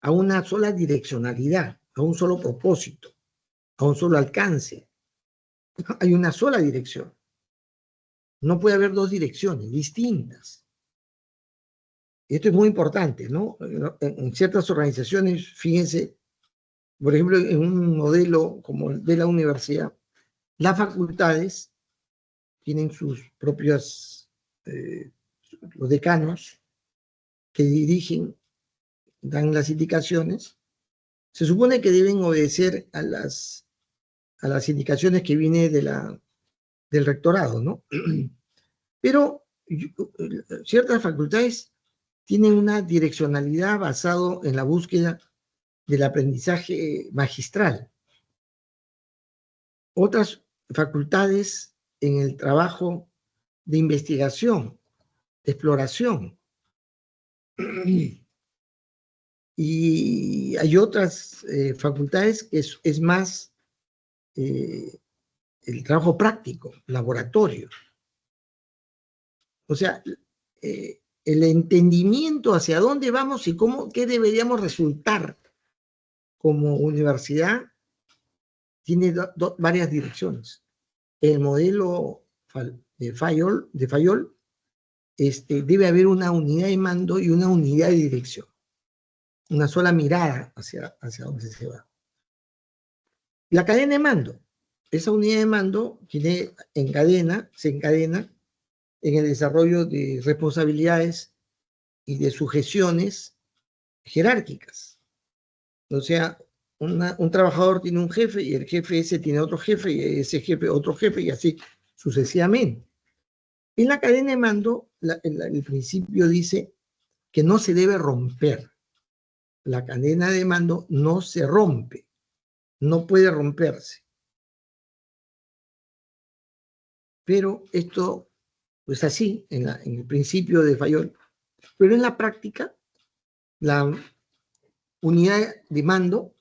Speaker 1: a una sola direccionalidad, a un solo propósito, a un solo alcance. Hay una sola dirección. No puede haber dos direcciones distintas. Esto es muy importante, ¿no? En ciertas organizaciones, fíjense, por ejemplo, en un modelo como el de la universidad, las facultades tienen sus propios, los decanos, que dirigen dan las indicaciones, se supone que deben obedecer a las indicaciones que vienen del rectorado, ¿no? Pero ciertas facultades tienen una direccionalidad basada en la búsqueda del aprendizaje magistral. Otras facultades en el trabajo de investigación, de exploración. Y hay otras facultades que es más el trabajo práctico, laboratorio. O sea, el entendimiento hacia dónde vamos y qué deberíamos resultar como universidad tiene varias direcciones. El modelo de Fayol debe haber una unidad de mando y una unidad de dirección. Una sola mirada hacia dónde se va. La cadena de mando. Esa unidad de mando se encadena en el desarrollo de responsabilidades y de sujeciones jerárquicas. O sea, un trabajador tiene un jefe y el jefe ese tiene otro jefe y ese jefe otro jefe y así sucesivamente. En la cadena de mando, el principio dice que no se debe romper. La cadena de mando no se rompe, no puede romperse. Pero esto es así en el principio de Fayol. Pero en la práctica, la unidad de mando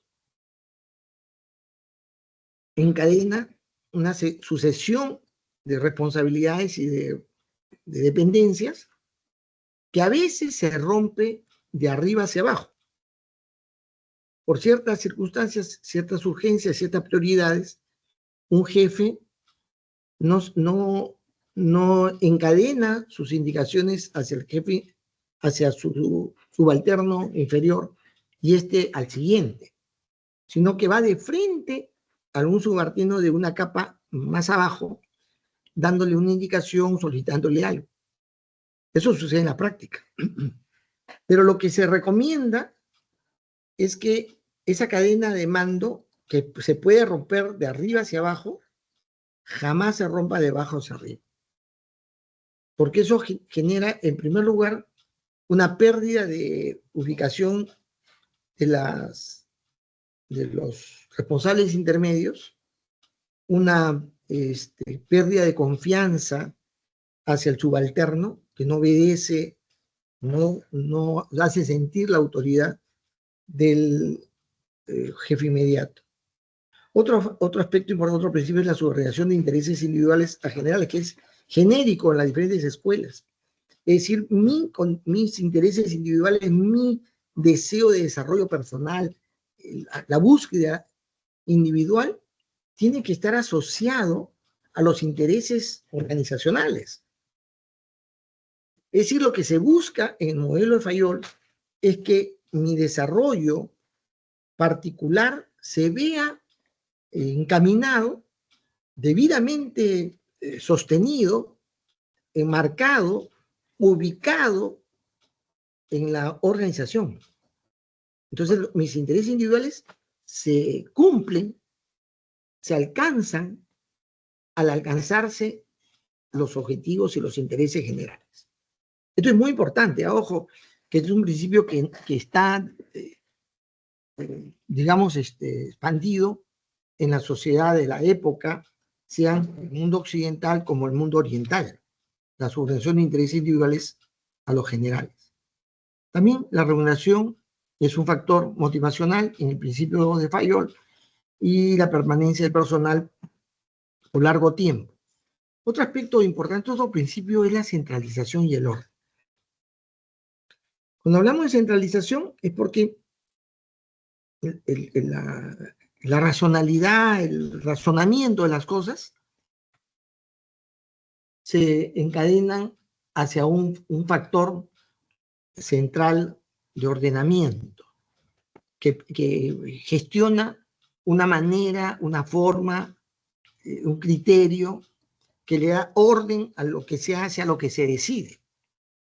Speaker 1: encadena una sucesión de responsabilidades y de dependencias que a veces se rompe de arriba hacia abajo. Por ciertas circunstancias, ciertas urgencias, ciertas prioridades, un jefe no encadena sus indicaciones hacia el jefe, hacia su subalterno inferior y al siguiente, sino que va de frente a algún subalterno de una capa más abajo, dándole una indicación, solicitándole algo. Eso sucede en la práctica. Pero lo que se recomienda es que esa cadena de mando, que se puede romper de arriba hacia abajo, jamás se rompa de abajo hacia arriba. Porque eso genera, en primer lugar, una pérdida de ubicación de los responsables intermedios, una pérdida de confianza hacia el subalterno, que no obedece, no hace sentir la autoridad del jefe inmediato. Otro aspecto importante, otro principio es la subordinación de intereses individuales a generales, que es genérico en las diferentes escuelas. Es decir, mis intereses individuales, mi deseo de desarrollo personal, la búsqueda individual, tiene que estar asociado a los intereses organizacionales. Es decir, lo que se busca en el modelo de Fayol es que mi desarrollo particular se vea encaminado, debidamente sostenido, enmarcado, ubicado en la organización. Entonces, mis intereses individuales se cumplen, se alcanzan al alcanzarse los objetivos y los intereses generales. Esto es muy importante, ojo, que es un principio que está, digamos, expandido en la sociedad de la época, sea el mundo occidental como el mundo oriental, la subordinación de intereses individuales a los generales. También la remuneración es un factor motivacional en el principio de Fayol y la permanencia del personal por largo tiempo. Otro aspecto importante de otro principio es la centralización y el orden. Cuando hablamos de centralización es porque la racionalidad, el razonamiento de las cosas se encadenan hacia un factor central de ordenamiento que gestiona una manera, una forma, un criterio que le da orden a lo que se hace, a lo que se decide.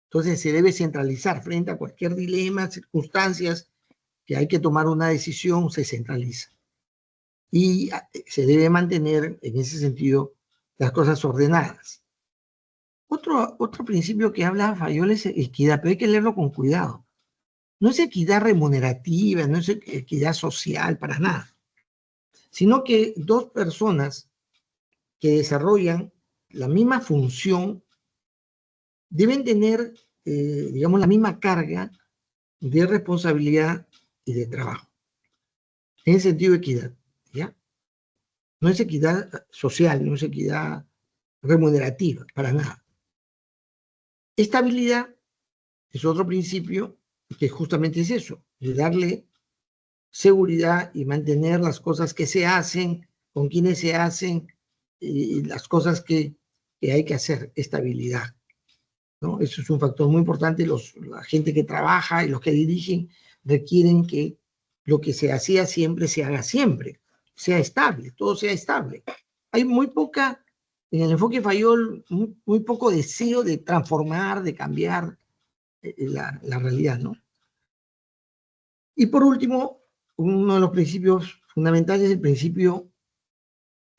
Speaker 1: Entonces se debe centralizar frente a cualquier dilema, circunstancias que hay que tomar una decisión, se centraliza. Y se debe mantener, en ese sentido, las cosas ordenadas. Otro principio que habla Fayol es equidad, pero hay que leerlo con cuidado. No es equidad remunerativa, no es equidad social, para nada, sino que dos personas que desarrollan la misma función deben tener, digamos, la misma carga de responsabilidad y de trabajo. En ese sentido, equidad, ¿ya? No es equidad social, no es equidad remunerativa, para nada. Estabilidad es otro principio que justamente es eso, de darle seguridad y mantener las cosas que se hacen, con quienes se hacen, y las cosas que hay que hacer, estabilidad, ¿no? Eso es un factor muy importante. La gente que trabaja y los que dirigen requieren que lo que se hacía siempre se haga siempre, sea estable, todo sea estable. Hay muy poca, en el enfoque Fayol, muy poco deseo de transformar, de cambiar la realidad, ¿no? Y por último, uno de los principios fundamentales es el principio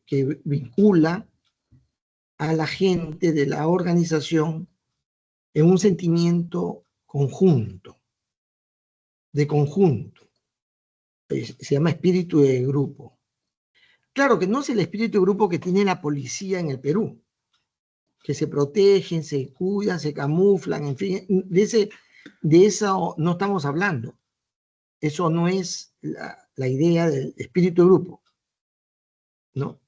Speaker 1: que vincula a la gente de la organización en un sentimiento conjunto, de conjunto. Se llama espíritu de grupo. Claro que no es el espíritu de grupo que tiene la policía en el Perú, que se protegen, se cuidan, se camuflan, en fin, de eso no estamos hablando. Eso no es la idea del espíritu de grupo, ¿no?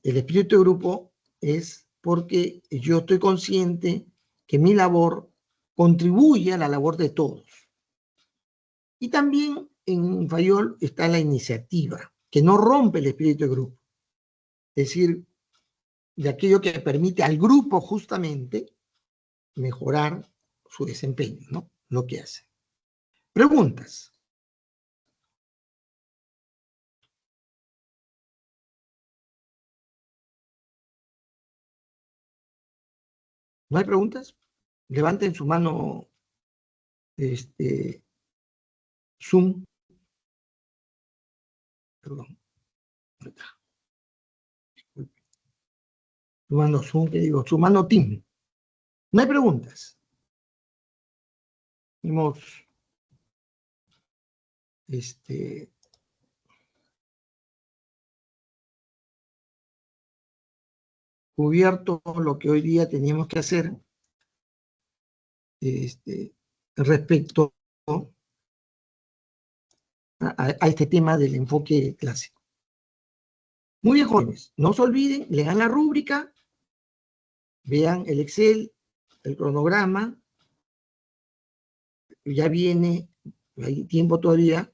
Speaker 1: El espíritu de grupo es porque yo estoy consciente que mi labor contribuye a la labor de todos. Y también en Fayol está la iniciativa, que no rompe el espíritu de grupo. Es decir, de aquello que permite al grupo justamente mejorar su desempeño, ¿no? Lo que hace. Preguntas. ¿No hay preguntas? Levanten su mano, Zoom. Perdón. Su mano Zoom, que digo, su mano Team. No hay preguntas. Hemos cubierto lo que hoy día teníamos que hacer respecto a este tema del enfoque clásico. Muy bien, jóvenes, no se olviden, lean la rúbrica, vean el Excel, el cronograma, ya viene, hay tiempo todavía,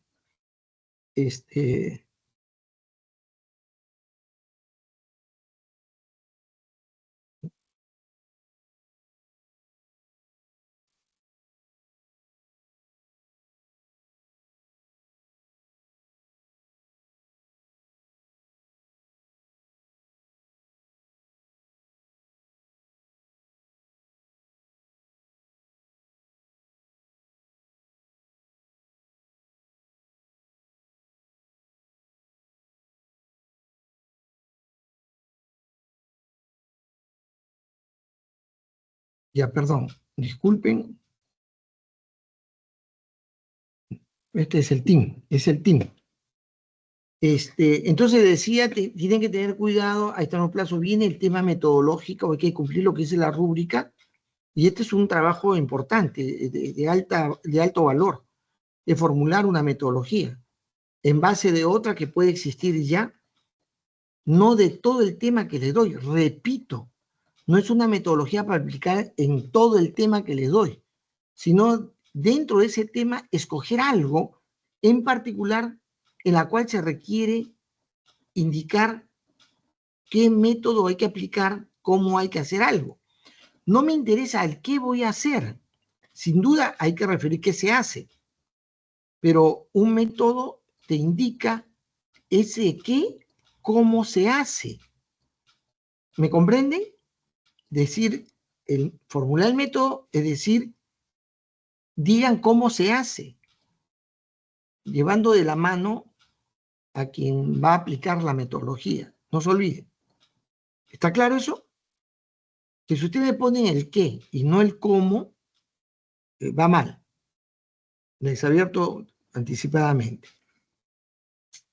Speaker 1: ya, perdón, disculpen, este es el team, entonces decía, tienen que tener cuidado, ahí está en los plazos, viene el tema metodológico, hay que cumplir lo que dice la rúbrica, y este es un trabajo importante, de alto valor, de formular una metodología en base de otra que puede existir ya, no de todo el tema que les doy, repito, no es una metodología para aplicar en todo el tema que les doy, sino dentro de ese tema escoger algo en particular en la cual se requiere indicar qué método hay que aplicar, cómo hay que hacer algo. No me interesa el qué voy a hacer. Sin duda hay que referir qué se hace, pero un método te indica ese qué, cómo se hace. ¿Me comprenden? Decir, formular el método es decir, digan cómo se hace. llevando de la mano a quien va a aplicar la metodología. No se olvide. ¿Está claro eso? Que si usted me pone el qué y no el cómo, va mal. Les advierto anticipadamente.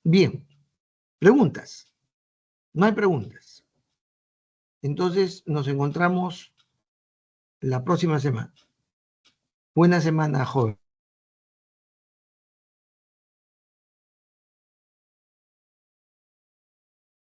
Speaker 1: Bien. Preguntas. No hay preguntas. Entonces nos encontramos la próxima semana. Buena semana, joven.